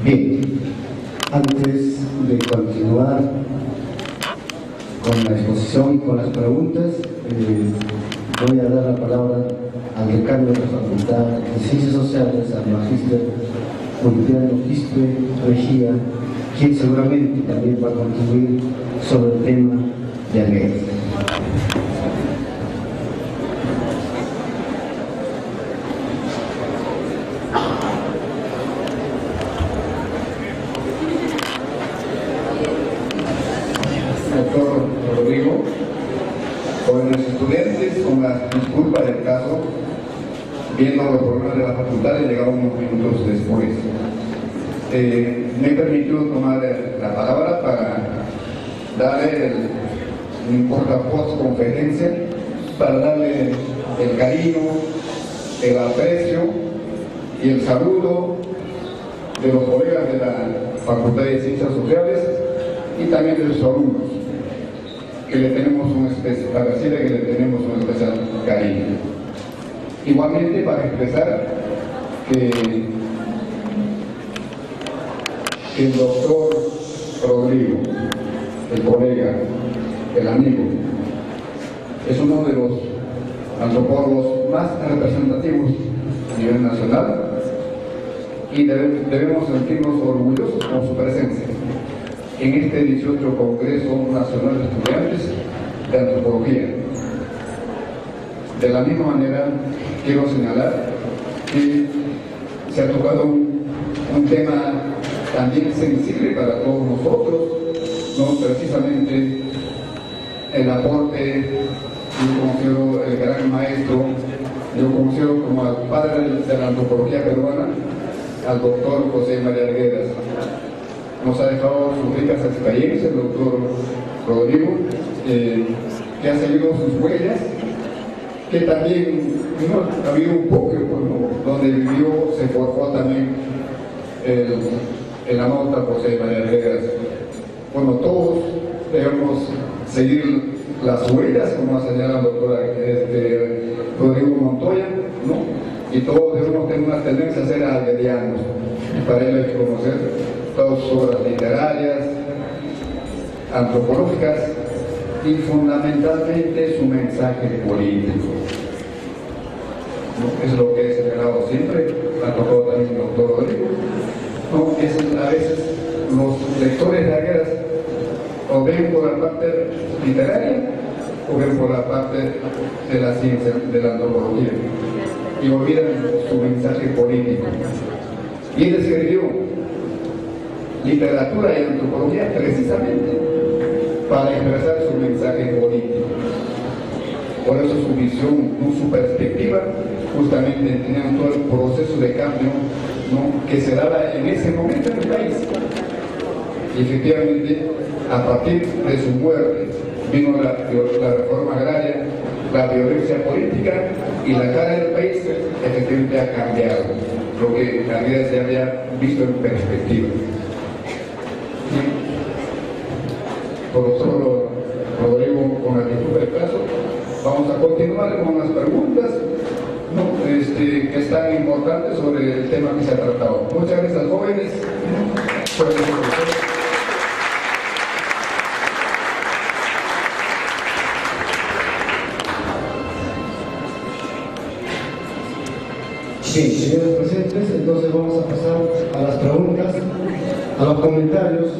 Speaker 4: Bien, antes de continuar con la exposición y con las preguntas, voy a dar la palabra al decano de la Facultad de Ciencias Sociales, al magíster Boliviano Quispe Regía, quien seguramente también va a contribuir sobre el tema de Arguedas.
Speaker 5: Doctor Rodrigo, con los estudiantes, con la disculpa del caso, viendo los problemas de la facultad, he llegado unos minutos después. Me he permitido tomar la palabra para darle no importa post-conferencia, para darle el cariño, el aprecio y el saludo de los colegas de la Facultad de Ciencias Sociales y también de sus alumnos, que le tenemos un especial cariño. Igualmente, para expresar que el doctor Rodrigo, el colega, el amigo, es uno de los antropólogos más representativos a nivel nacional y debemos sentirnos orgullosos con su presencia en este 18 Congreso Nacional de Estudiantes de Antropología. De la misma manera, quiero señalar que se ha tocado un tema también sensible para todos nosotros, no precisamente el aporte, yo considero el gran maestro, yo considero como al padre de la antropología peruana, al doctor José María Arguedas. Nos ha dejado sus ricas experiencias, el doctor Rodrigo, que ha seguido sus huellas, que también ha habido un poco, donde vivió, se forjó también el amor José María Arguedas. Bueno, todos debemos seguir las huellas, como ha señalado el doctor Rodrigo Montoya, ¿no? Y todos debemos tener una tendencia a ser arguedianos. Para ello hay que conocer todas sus obras literarias, antropológicas y fundamentalmente su mensaje político. ¿No? Es lo que he señalado siempre, ha tocado también el doctor Rodrigo, ¿no? Es a veces los lectores de Arguedas o ven por la parte literaria o ven por la parte de la ciencia, de la antropología, y olvidan su mensaje político. Y él escribió literatura y antropología precisamente para expresar su mensaje político. Por eso su visión, su perspectiva, justamente tenían todo el proceso de cambio, ¿no?, que se daba en ese momento en el país. Y efectivamente, a partir de su muerte, vino la reforma agraria, la violencia política y la cara del país efectivamente ha cambiado, lo que en realidad se había visto en perspectiva. Profesor Rodrigo, con la actitud del caso, vamos a continuar con las preguntas que están importantes sobre el tema que se ha tratado. Muchas gracias, jóvenes.
Speaker 4: Bien, señores presentes, entonces vamos a pasar a las preguntas, a los comentarios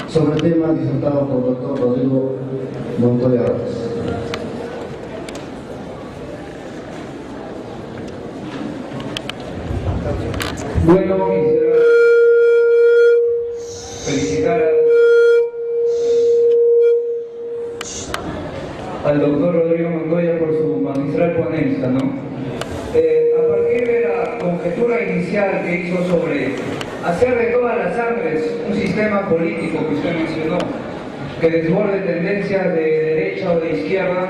Speaker 4: sobre el tema disertado por el doctor Rodrigo Montoya Rojas.
Speaker 6: Bueno, quisiera felicitar al doctor Rodrigo Montoya por su magistral ponencia, ¿no? A partir de la conjetura inicial que hizo sobre hacer de todas las sangres un sistema político que usted mencionó, que desborde tendencias de derecha o de izquierda,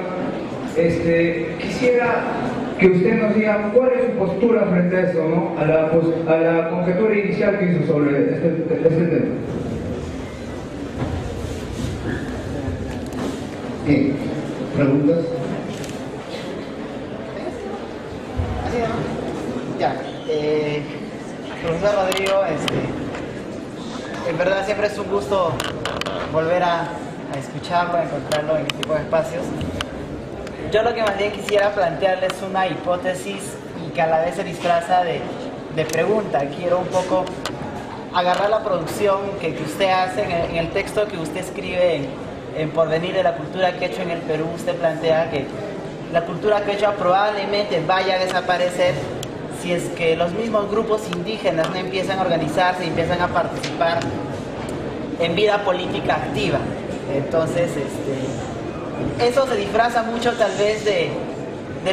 Speaker 6: quisiera que usted nos diga cuál es su postura frente a eso, ¿no? A la conjetura inicial que hizo sobre este tema.
Speaker 4: Bien, ¿preguntas?
Speaker 7: Ya, profesor Rodrigo, en verdad siempre es un gusto volver a escucharlo, a encontrarlo en este tipo de espacios. Yo lo que más bien quisiera plantearle es una hipótesis y que a la vez se disfraza de pregunta. Quiero un poco agarrar la producción que usted hace en el texto que usted escribe en Porvenir de la cultura quechua en el Perú. Usted plantea que la cultura quechua probablemente vaya a desaparecer si es que los mismos grupos indígenas no empiezan a organizarse y empiezan a participar en vida política activa. Entonces, eso se disfraza mucho tal vez de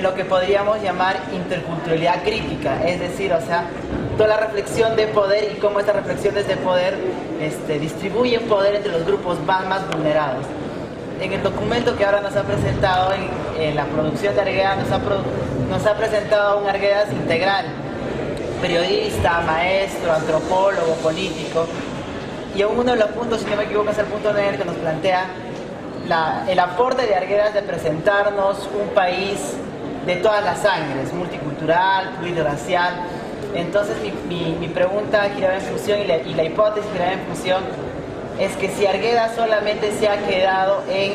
Speaker 7: lo que podríamos llamar interculturalidad crítica, es decir, o sea, toda la reflexión de poder y cómo estas reflexiones de poder distribuyen poder entre los grupos más vulnerados. En el documento que ahora nos ha presentado, en la producción de Arguedas, nos ha presentado un Arguedas integral, periodista, maestro, antropólogo, político, y uno de los puntos, si no me equivoco, es el punto 9 que nos plantea el aporte de Arguedas de presentarnos un país de todas las sangres, multicultural, pluriracial. Entonces mi pregunta giraba en función y la hipótesis giraba en función es que si Arguedas solamente se ha quedado en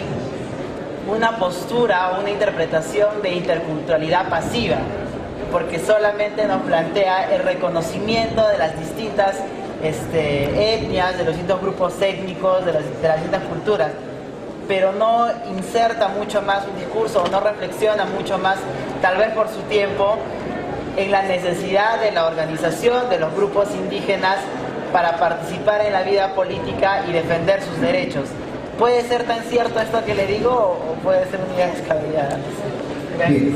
Speaker 7: una postura o una interpretación de interculturalidad pasiva, porque solamente nos plantea el reconocimiento de las distintas etnias, de los distintos grupos étnicos, de las distintas culturas, pero no inserta mucho más un discurso o no reflexiona mucho más, tal vez por su tiempo, en la necesidad de la organización de los grupos indígenas para participar en la vida política y defender sus derechos. ¿Puede ser tan cierto esto que le digo o puede ser una idea descabellada? Gracias.
Speaker 4: Bien,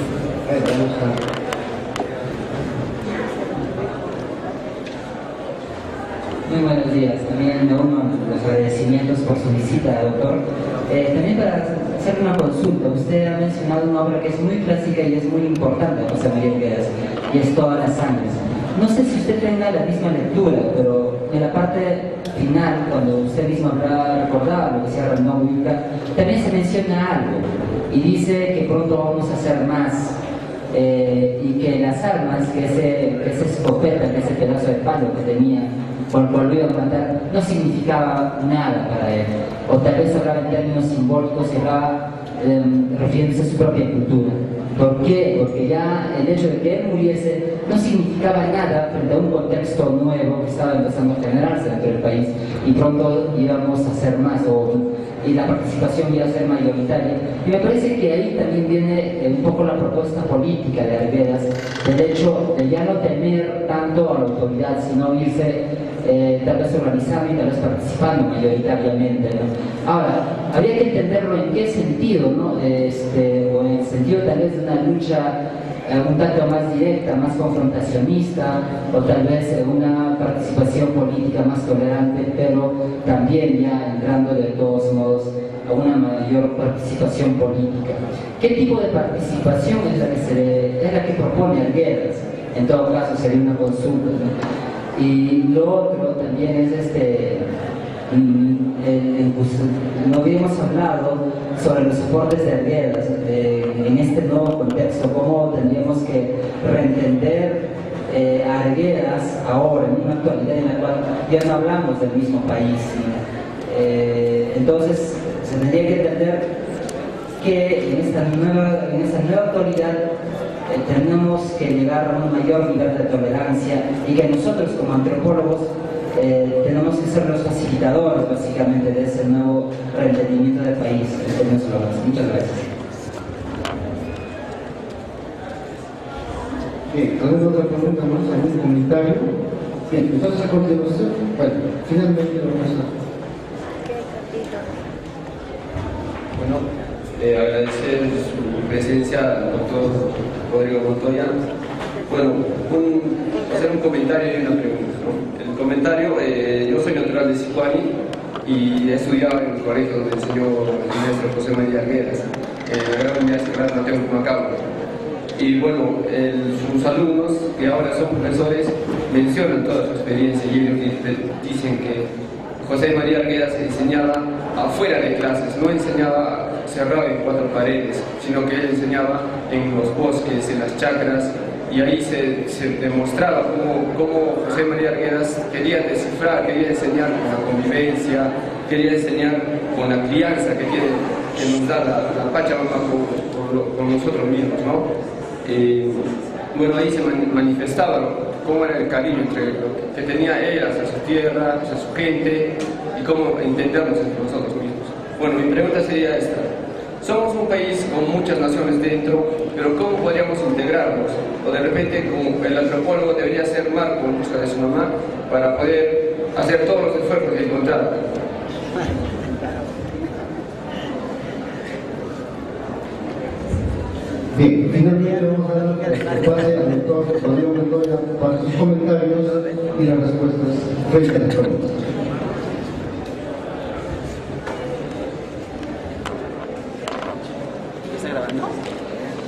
Speaker 3: Muy buenos días. También me uno a los agradecimientos por su visita, doctor. También para hacer una consulta, usted ha mencionado una obra que es muy clásica y es muy importante de José María Arguedas, y es Todas las sangres. No sé si usted tenga la misma lectura, pero en la parte final, cuando usted mismo recordaba lo que se llama el Nuevo Yuca, también se menciona algo y dice que pronto vamos a hacer más. Y que las armas, que esa escopeta, que ese pedazo de palo que tenía por el cual lo iba a matar, no significaba nada para él, o tal vez hablaba en términos simbólicos y hablaba refiriéndose a su propia cultura. ¿Por qué? Porque ya el hecho de que él muriese no significaba nada frente a un contexto nuevo que estaba empezando a generarse dentro del país, y pronto íbamos a hacer más, y la participación iba a ser mayoritaria. Y me parece que ahí también viene un poco la propuesta política de Arguedas, del hecho de ya no temer tanto a la autoridad, sino irse tal vez organizando y tal vez participando mayoritariamente, ¿no? Ahora, habría que entenderlo en qué sentido, ¿no? O en el sentido tal vez de una lucha un tanto más directa, más confrontacionista, o tal vez una participación política más tolerante, pero también ya entrando de todos modos a una mayor participación política. ¿Qué tipo de participación es la que propone Arguedas? En todo caso sería una consulta, ¿no? Y lo otro también es no habíamos hablado sobre los soportes de Arguedas en este nuevo contexto, cómo tendríamos que reentender a Arguedas ahora, en una actualidad en la cual ya no hablamos del mismo país, ¿no? Entonces se tendría que entender que en esta nueva actualidad tenemos que llegar a un mayor nivel de tolerancia y que nosotros como antropólogos tenemos que ser los facilitadores básicamente de ese nuevo reentendimiento del país. Muchas gracias.
Speaker 4: Bien, ¿alguna otra pregunta más? ¿Algún comentario? Bien, entonces a continuación, bueno, finalmente vamos a...
Speaker 8: Bueno, agradecer su presencia al doctor Rodrigo Montoya. Bueno, hacer un comentario y una pregunta, ¿no? El comentario, yo soy natural de Sicuani y he estudiado en el colegio donde enseñó el maestro José María Arguedas, en la Gran Universidad Mateo Macabro. Y bueno, sus alumnos, que ahora son profesores, mencionan toda su experiencia y ellos dicen que José María Arguedas enseñaba afuera de clases, no enseñaba cerrado en cuatro paredes, sino que él enseñaba en los bosques, en las chacras, y ahí se demostraba cómo José María Arguedas quería descifrar, quería enseñar con la convivencia, quería enseñar con la crianza que nos da la Pachamama con nosotros mismos, ¿no? Bueno, ahí se manifestaba cómo era el cariño que tenía él hacia su tierra, hacia su gente, y cómo entendernos entre nosotros mismos. Bueno, mi pregunta sería esta. Somos un país con muchas naciones dentro, pero ¿cómo podríamos integrarnos? O de repente, como el antropólogo debería ser Marco en busca de su mamá para poder hacer todos los esfuerzos que encontrar.
Speaker 4: Bien, finalmente vamos a dar el pase al doctor Rodrigo Montoya para sus comentarios y las respuestas frente a las preguntas.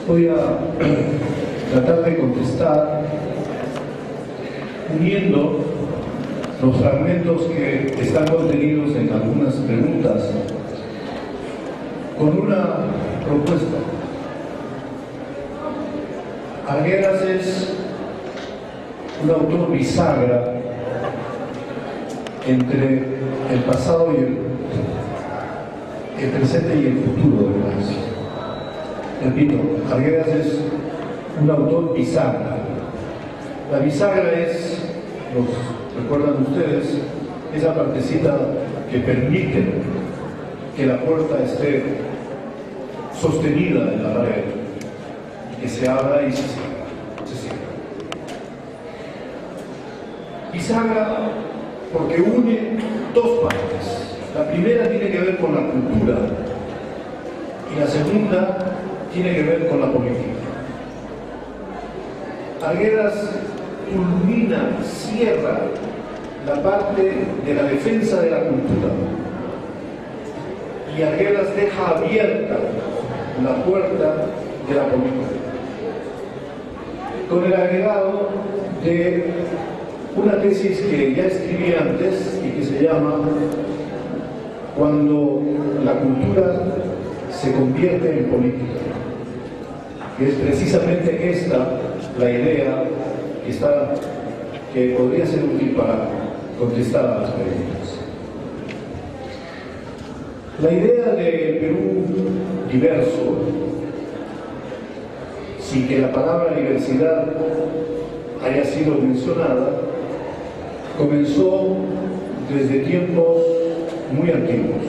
Speaker 1: Voy a tratar de contestar uniendo los fragmentos que están contenidos en algunas preguntas con una propuesta. Arguedas es un autor bisagra entre el pasado y el presente y el futuro del país. Repito, Arguedas es un autor bisagra. La bisagra es, recuerdan ustedes, esa partecita que permite que la puerta esté sostenida en la pared, que se abra y se cierra. Bisagra porque une dos partes. La primera tiene que ver con la cultura y la segunda tiene que ver con la política. Arguedas culmina, cierra la parte de la defensa de la cultura y Arguedas deja abierta la puerta de la política, con el agregado de una tesis que ya escribí antes y que se llama Cuando la cultura se convierte en política, que es precisamente esta la idea que podría ser útil para contestar a las preguntas. La idea del Perú diverso, sin que la palabra diversidad haya sido mencionada, comenzó desde tiempos muy antiguos.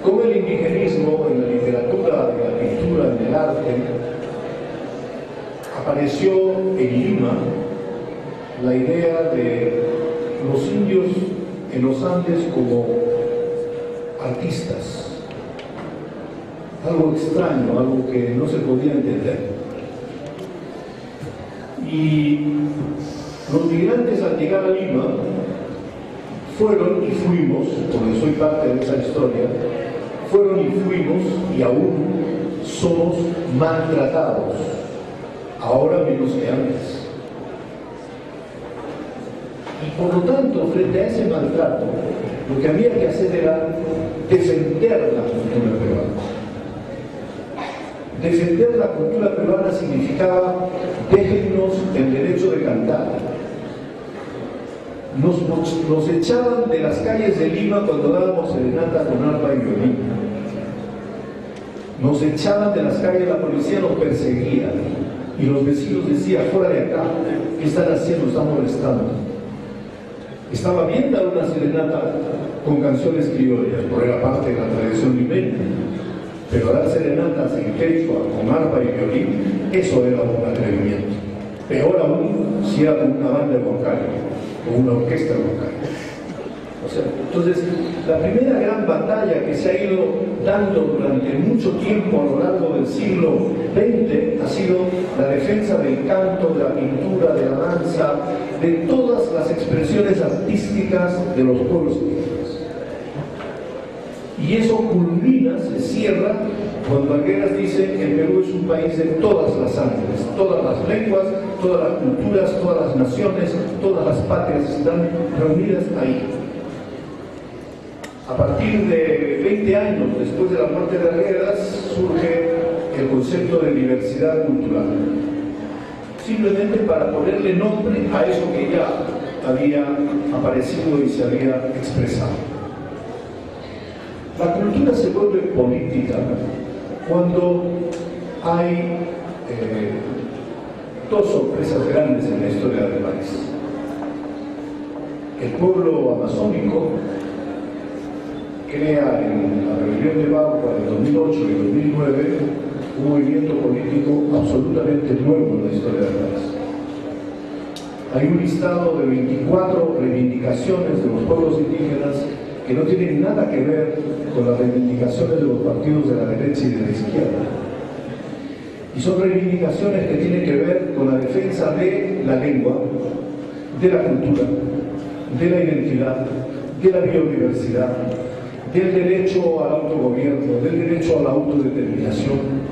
Speaker 1: Como el indigenismo en la literatura, en la pintura, en el arte, apareció en Lima la idea de los indios en los Andes como artistas, algo extraño, algo que no se podía entender. Y los migrantes al llegar a Lima fueron y fuimos, porque soy parte de esa historia, fueron y fuimos y aún somos maltratados, ahora menos que antes. Y por lo tanto, frente a ese maltrato, lo que había que hacer era defender la cultura peruana. Defender la cultura peruana significaba déjennos el derecho de cantar. Nos echaban de las calles de Lima cuando dábamos serenata con arpa y violín. Nos echaban de las calles, la policía nos perseguía y los vecinos decían, fuera de acá, ¿qué están haciendo? Están molestando. Estaba bien dar una serenata con canciones criollas, porque era parte de la tradición limeña, pero dar serenatas en quechua, con arpa y violín, eso era un atrevimiento. Peor aún si era con una banda vocal o una orquesta vocal. O sea, entonces, la primera gran batalla que se ha ido dando durante mucho tiempo a lo largo del siglo XX ha sido la defensa del canto, de la pintura, de la danza, de todas las expresiones artísticas de los pueblos indígenas. Y eso culmina, se cierra, cuando Arguedas dice que el Perú es un país de todas las sangres, todas las lenguas, todas las culturas, todas las naciones, todas las patrias están reunidas ahí. A partir de 20 años después de la muerte de Arguedas surge el concepto de diversidad cultural, simplemente para ponerle nombre a eso que ya había aparecido y se había expresado. La cultura se vuelve política cuando hay dos sorpresas grandes en la historia del país. El pueblo amazónico crea en la rebelión de Bauca en 2008 y 2009 un movimiento político absolutamente nuevo en la historia del país. Hay un listado de 24 reivindicaciones de los pueblos indígenas que no tienen nada que ver con las reivindicaciones de los partidos de la derecha y de la izquierda. Y son reivindicaciones que tienen que ver con la defensa de la lengua, de la cultura, de la identidad, de la biodiversidad, del derecho al autogobierno, del derecho a la autodeterminación.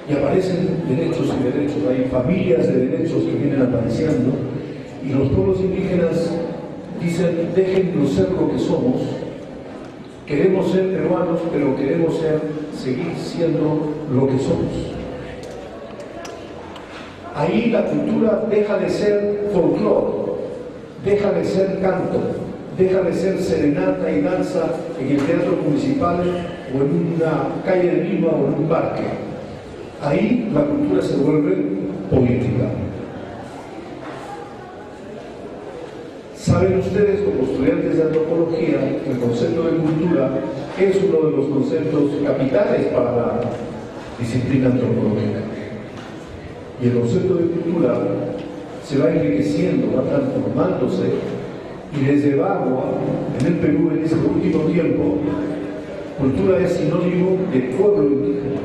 Speaker 1: Y aparecen derechos y derechos, hay familias de derechos que vienen apareciendo, y los pueblos indígenas dicen, déjennos ser lo que somos, queremos ser peruanos, pero queremos seguir siendo lo que somos. Ahí la cultura deja de ser folclore, deja de ser canto, deja de ser serenata y danza en el teatro municipal o en una calle de Lima o en un parque. Ahí la cultura se vuelve política. Saben ustedes, como estudiantes de antropología, que el concepto de cultura es uno de los conceptos capitales para la disciplina antropológica. Y el concepto de cultura se va enriqueciendo, va transformándose, y desde Bagua, en el Perú, en ese último tiempo, cultura es sinónimo de pueblo indígena.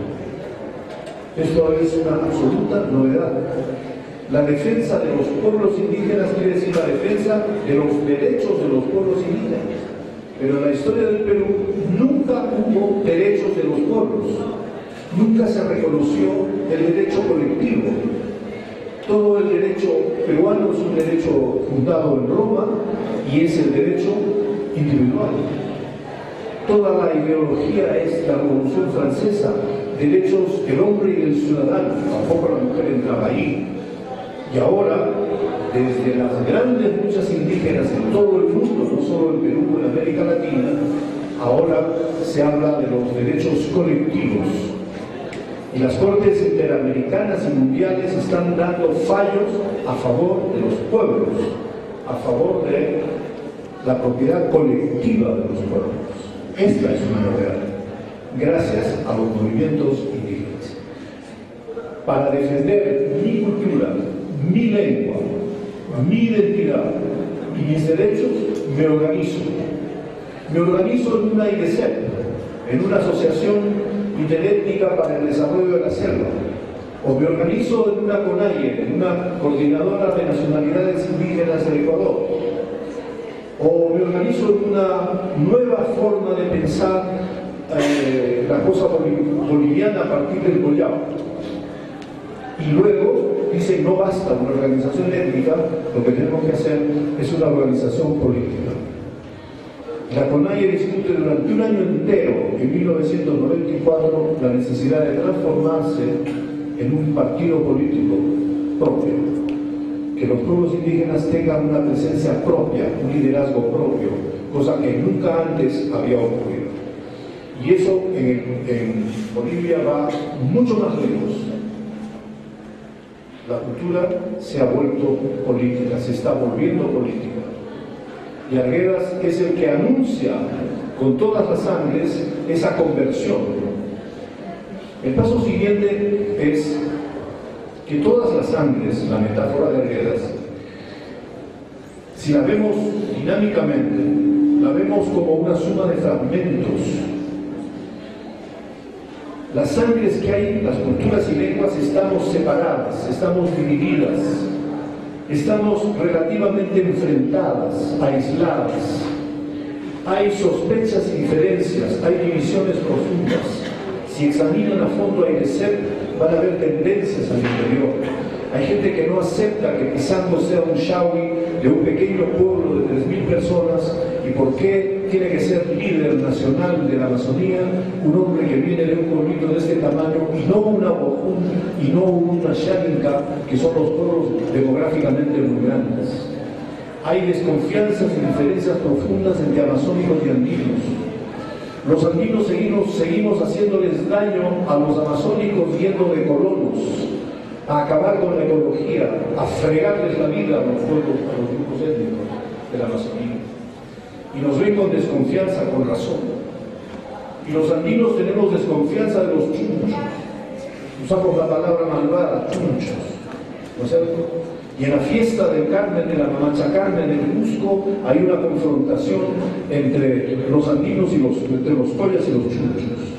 Speaker 1: Esto es una absoluta novedad. La defensa de los pueblos indígenas quiere decir la defensa de los derechos de los pueblos indígenas. Pero en la historia del Perú nunca hubo derechos de los pueblos. Nunca se reconoció el derecho colectivo. Todo el derecho peruano es un derecho fundado en Roma y es el derecho individual. Toda la ideología es la Revolución Francesa, derechos del hombre y del ciudadano, tampoco la mujer entraba ahí. Y ahora, desde las grandes luchas indígenas en todo el mundo, no solo en Perú, en América Latina, ahora se habla de los derechos colectivos. Y las cortes interamericanas y mundiales están dando fallos a favor de los pueblos, a favor de la propiedad colectiva de los pueblos. Esta es una novedad, gracias a los movimientos indígenas. Para defender mi cultura, mi lengua, mi identidad y mis derechos, me organizo. Me organizo en una IDESEP, en una asociación interétnica para el desarrollo de la selva, o me organizo en una CONAIE, en una coordinadora de nacionalidades indígenas del Ecuador, o me organizo en una nueva forma de pensar la cosa boliviana a partir del collao. Y luego dice, no basta una organización étnica, lo que tenemos que hacer es una organización política. La CONAIE discute durante un año entero, en 1994, la necesidad de transformarse en un partido político propio, que los pueblos indígenas tengan una presencia propia, un liderazgo propio, cosa que nunca antes había ocurrido. Y eso en Bolivia va mucho más lejos. La cultura se ha vuelto política, se está volviendo política. Y Arguedas es el que anuncia con todas las sangres esa conversión. El paso siguiente es que todas las sangres, la metáfora de Arguedas, si la vemos dinámicamente, la vemos como una suma de fragmentos. Las sangres que hay, las culturas y lenguas, estamos separadas, estamos divididas, estamos relativamente enfrentadas, aisladas. Hay sospechas y diferencias, hay divisiones profundas. Si examinan a fondo a INESEP, van a ver tendencias al interior. Hay gente que no acepta que Pisangos sea un shawi de un pequeño pueblo de 3.000 personas, y por qué tiene que ser líder nacional de la Amazonía un hombre que viene de un pueblito de este tamaño, y no una Bojún y no una Xánica, que son los pueblos demográficamente muy grandes. Hay desconfianzas y diferencias profundas entre amazónicos y andinos. Los andinos seguimos haciéndoles daño a los amazónicos yendo de colonos, a acabar con la ecología, a fregarles la vida a los pueblos, a los grupos étnicos de la Amazonía. Y nos ven con desconfianza, con razón. Y los andinos tenemos desconfianza de los chunchos. Usamos la palabra malvada, chunchos, ¿no es cierto? Y en la fiesta del Carmen, de la Mamacha Carmen, en Cusco, hay una confrontación entre los andinos entre los collas y los chunchos.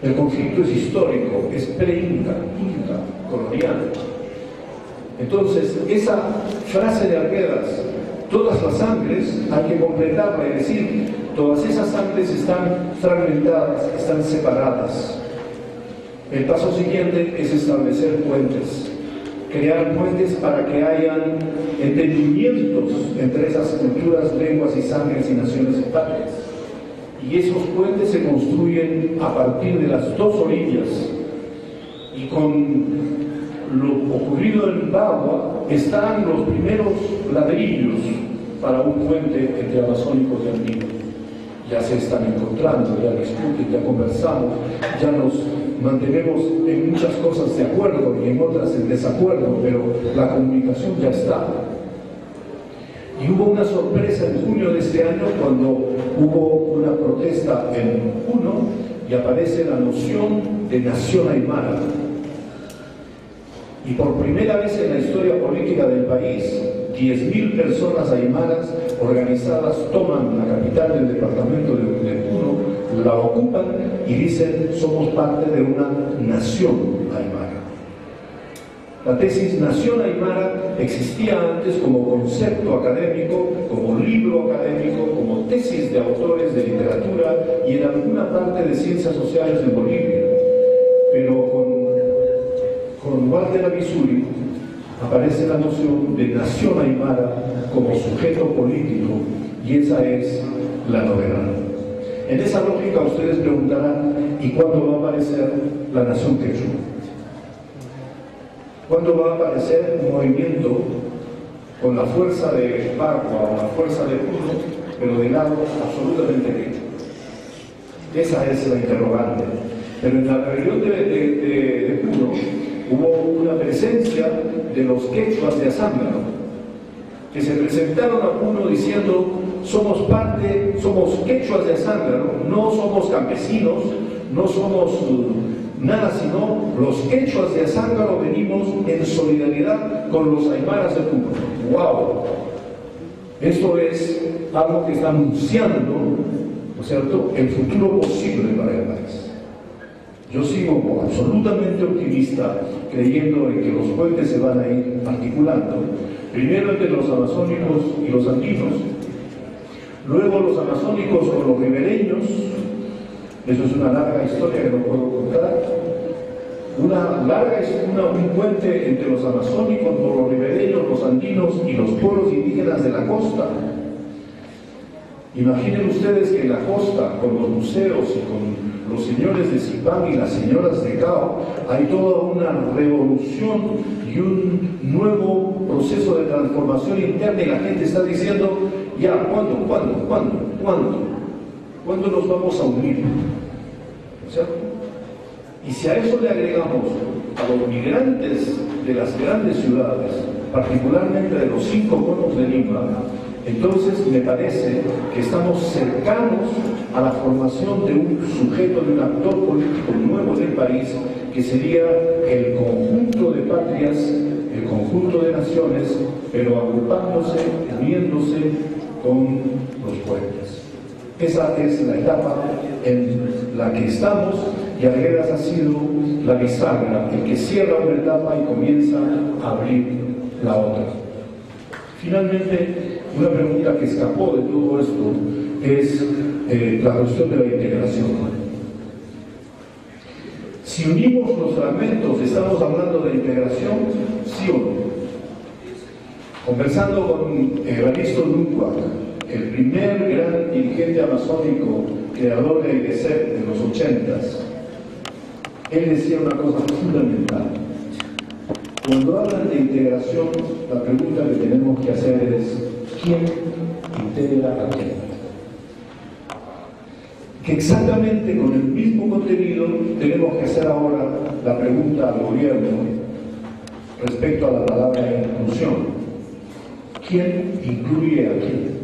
Speaker 1: El conflicto es histórico, es pre-inca, inca, colonial. Entonces, esa frase de Arguedas, todas las sangres, hay que completarla y decir, todas esas sangres están fragmentadas, están separadas. El paso siguiente es establecer puentes, crear puentes para que hayan entendimientos entre esas culturas, lenguas y sangres y naciones y patrias. Y esos puentes se construyen a partir de las dos orillas. Y con lo ocurrido en Bagua están los primeros ladrillos para un puente entre amazónicos y andinos. Ya se están encontrando, ya discuten, ya conversamos, ya nos mantenemos en muchas cosas de acuerdo y en otras en desacuerdo, pero la comunicación ya está. Y hubo una sorpresa en junio de este año cuando hubo una protesta en Puno y aparece la noción de nación aymara. Y por primera vez en la historia política del país, 10.000 personas aymaras organizadas toman la capital del departamento de Puno, la ocupan y dicen, somos parte de una nación aymara. La tesis Nación Aymara existía antes como concepto académico, como libro académico, como tesis de autores de literatura y en alguna parte de ciencias sociales en Bolivia. Pero con Walter Abisuri aparece la noción de Nación Aymara como sujeto político, y esa es la novedad. En esa lógica ustedes preguntarán, ¿y cuándo va a aparecer la Nación Quechua? ¿Cuándo va a aparecer un movimiento con la fuerza de Bagua o la fuerza de Puno, pero de lado absolutamente quechua? Esa es la interrogante. Pero en la rebelión de Puno hubo una presencia de los quechuas de Azángaro, que se presentaron a Puno diciendo, somos parte, somos quechuas de Azángaro, no somos campesinos, no somos nada sino los quechuas de Azángaro, venimos en solidaridad con los aymaras de Puno. ¡Wow! Esto es algo que está anunciando, ¿no es cierto?, el futuro posible para el país. Yo sigo absolutamente optimista, creyendo en que los puentes se van a ir articulando, primero entre los amazónicos y los andinos, luego los amazónicos con los ribereños. Eso es una larga historia que no puedo contar. Un puente entre los amazónicos, los ribereños, los andinos y los pueblos indígenas de la costa. Imaginen ustedes que en la costa, con los museos y con los señores de Zipán y las señoras de Cao, hay toda una revolución y un nuevo proceso de transformación interna, y la gente está diciendo, ya, ¿cuándo nos vamos a unir? ¿Cierto? Y si a eso le agregamos a los migrantes de las grandes ciudades, particularmente de los 5 conos de Lima, entonces me parece que estamos cercanos a la formación de un sujeto, de un actor político nuevo del país, que sería el conjunto de patrias, el conjunto de naciones, pero agrupándose, uniéndose con los pueblos. Esa es la etapa en la que estamos, y Arguedas ha sido la bisagra, el que cierra una etapa y comienza a abrir la otra. Finalmente, una pregunta que escapó de todo esto es la cuestión de la integración. Si unimos los fragmentos, ¿estamos hablando de integración? ¿Sí o no? Conversando con Evaristo Núñez, el primer gran dirigente amazónico, creador de AIDESEP de los 80s, él decía una cosa fundamental. Cuando hablan de integración, la pregunta que tenemos que hacer es: ¿quién integra a quién? Que exactamente con el mismo contenido tenemos que hacer ahora la pregunta al gobierno respecto a la palabra inclusión. ¿Quién incluye a quién?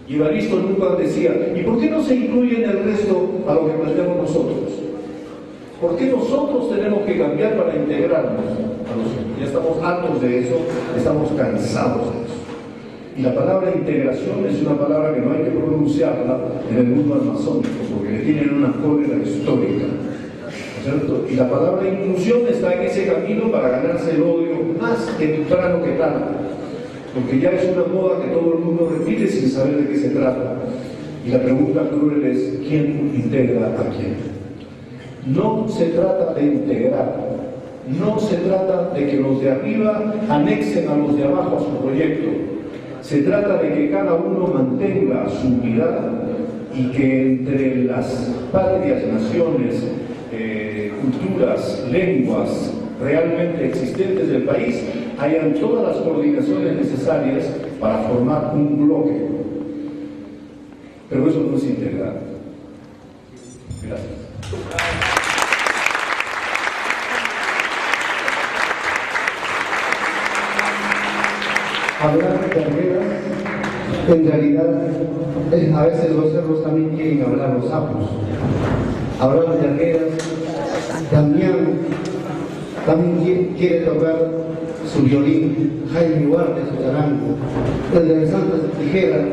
Speaker 1: Y Evaristo Núñez decía, ¿y por qué no se incluye en el resto a lo que planteamos nosotros? ¿Por qué nosotros tenemos que cambiar para integrarnos? Ya estamos hartos de eso, estamos cansados de eso. Y la palabra integración es una palabra que no hay que pronunciarla en el mundo amazónico, porque le tienen una cólera histórica, ¿no es cierto? Y la palabra inclusión está en ese camino para ganarse el odio más temprano que tarde, porque ya es una moda que todo el mundo repite sin saber de qué se trata. Y la pregunta cruel es: ¿quién integra a quién? No se trata de integrar, no se trata de que los de arriba anexen a los de abajo a su proyecto. Se trata de que cada uno mantenga su unidad y que entre las patrias, naciones, culturas, lenguas realmente existentes del país hayan todas las coordinaciones necesarias para formar un bloque. Pero eso no es integrar. Gracias.
Speaker 4: Hablar de Arguedas, en realidad, a veces los cerros también quieren hablar los sapos. Hablar de Arguedas, también quiere tocar su violín, Jaime Duarte su charango, el de Santas Tijeras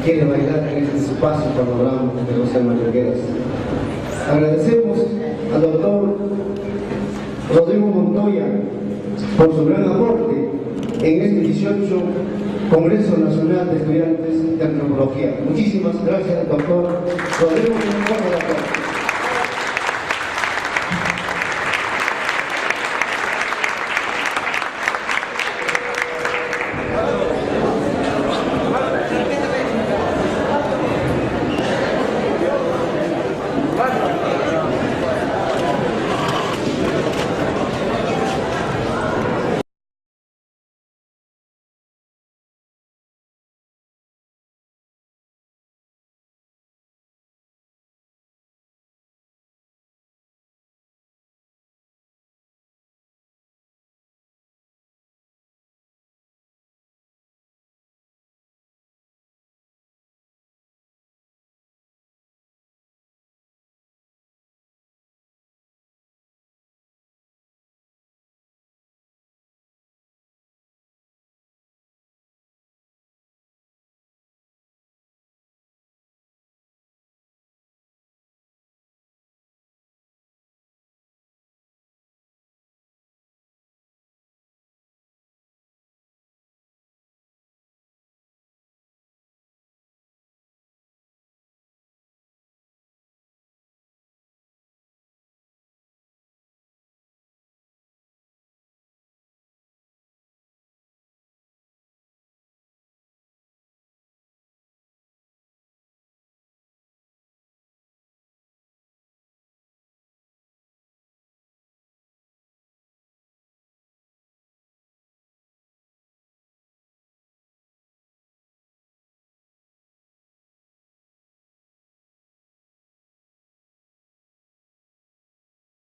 Speaker 4: quiere bailar en este espacio cuando hablamos de los hermanos Arguedas. Agradecemos al doctor Rodrigo Montoya por su gran aporte en este 18 Congreso Nacional de Estudiantes de Antropología. Muchísimas gracias, doctor Rodrigo Montoya.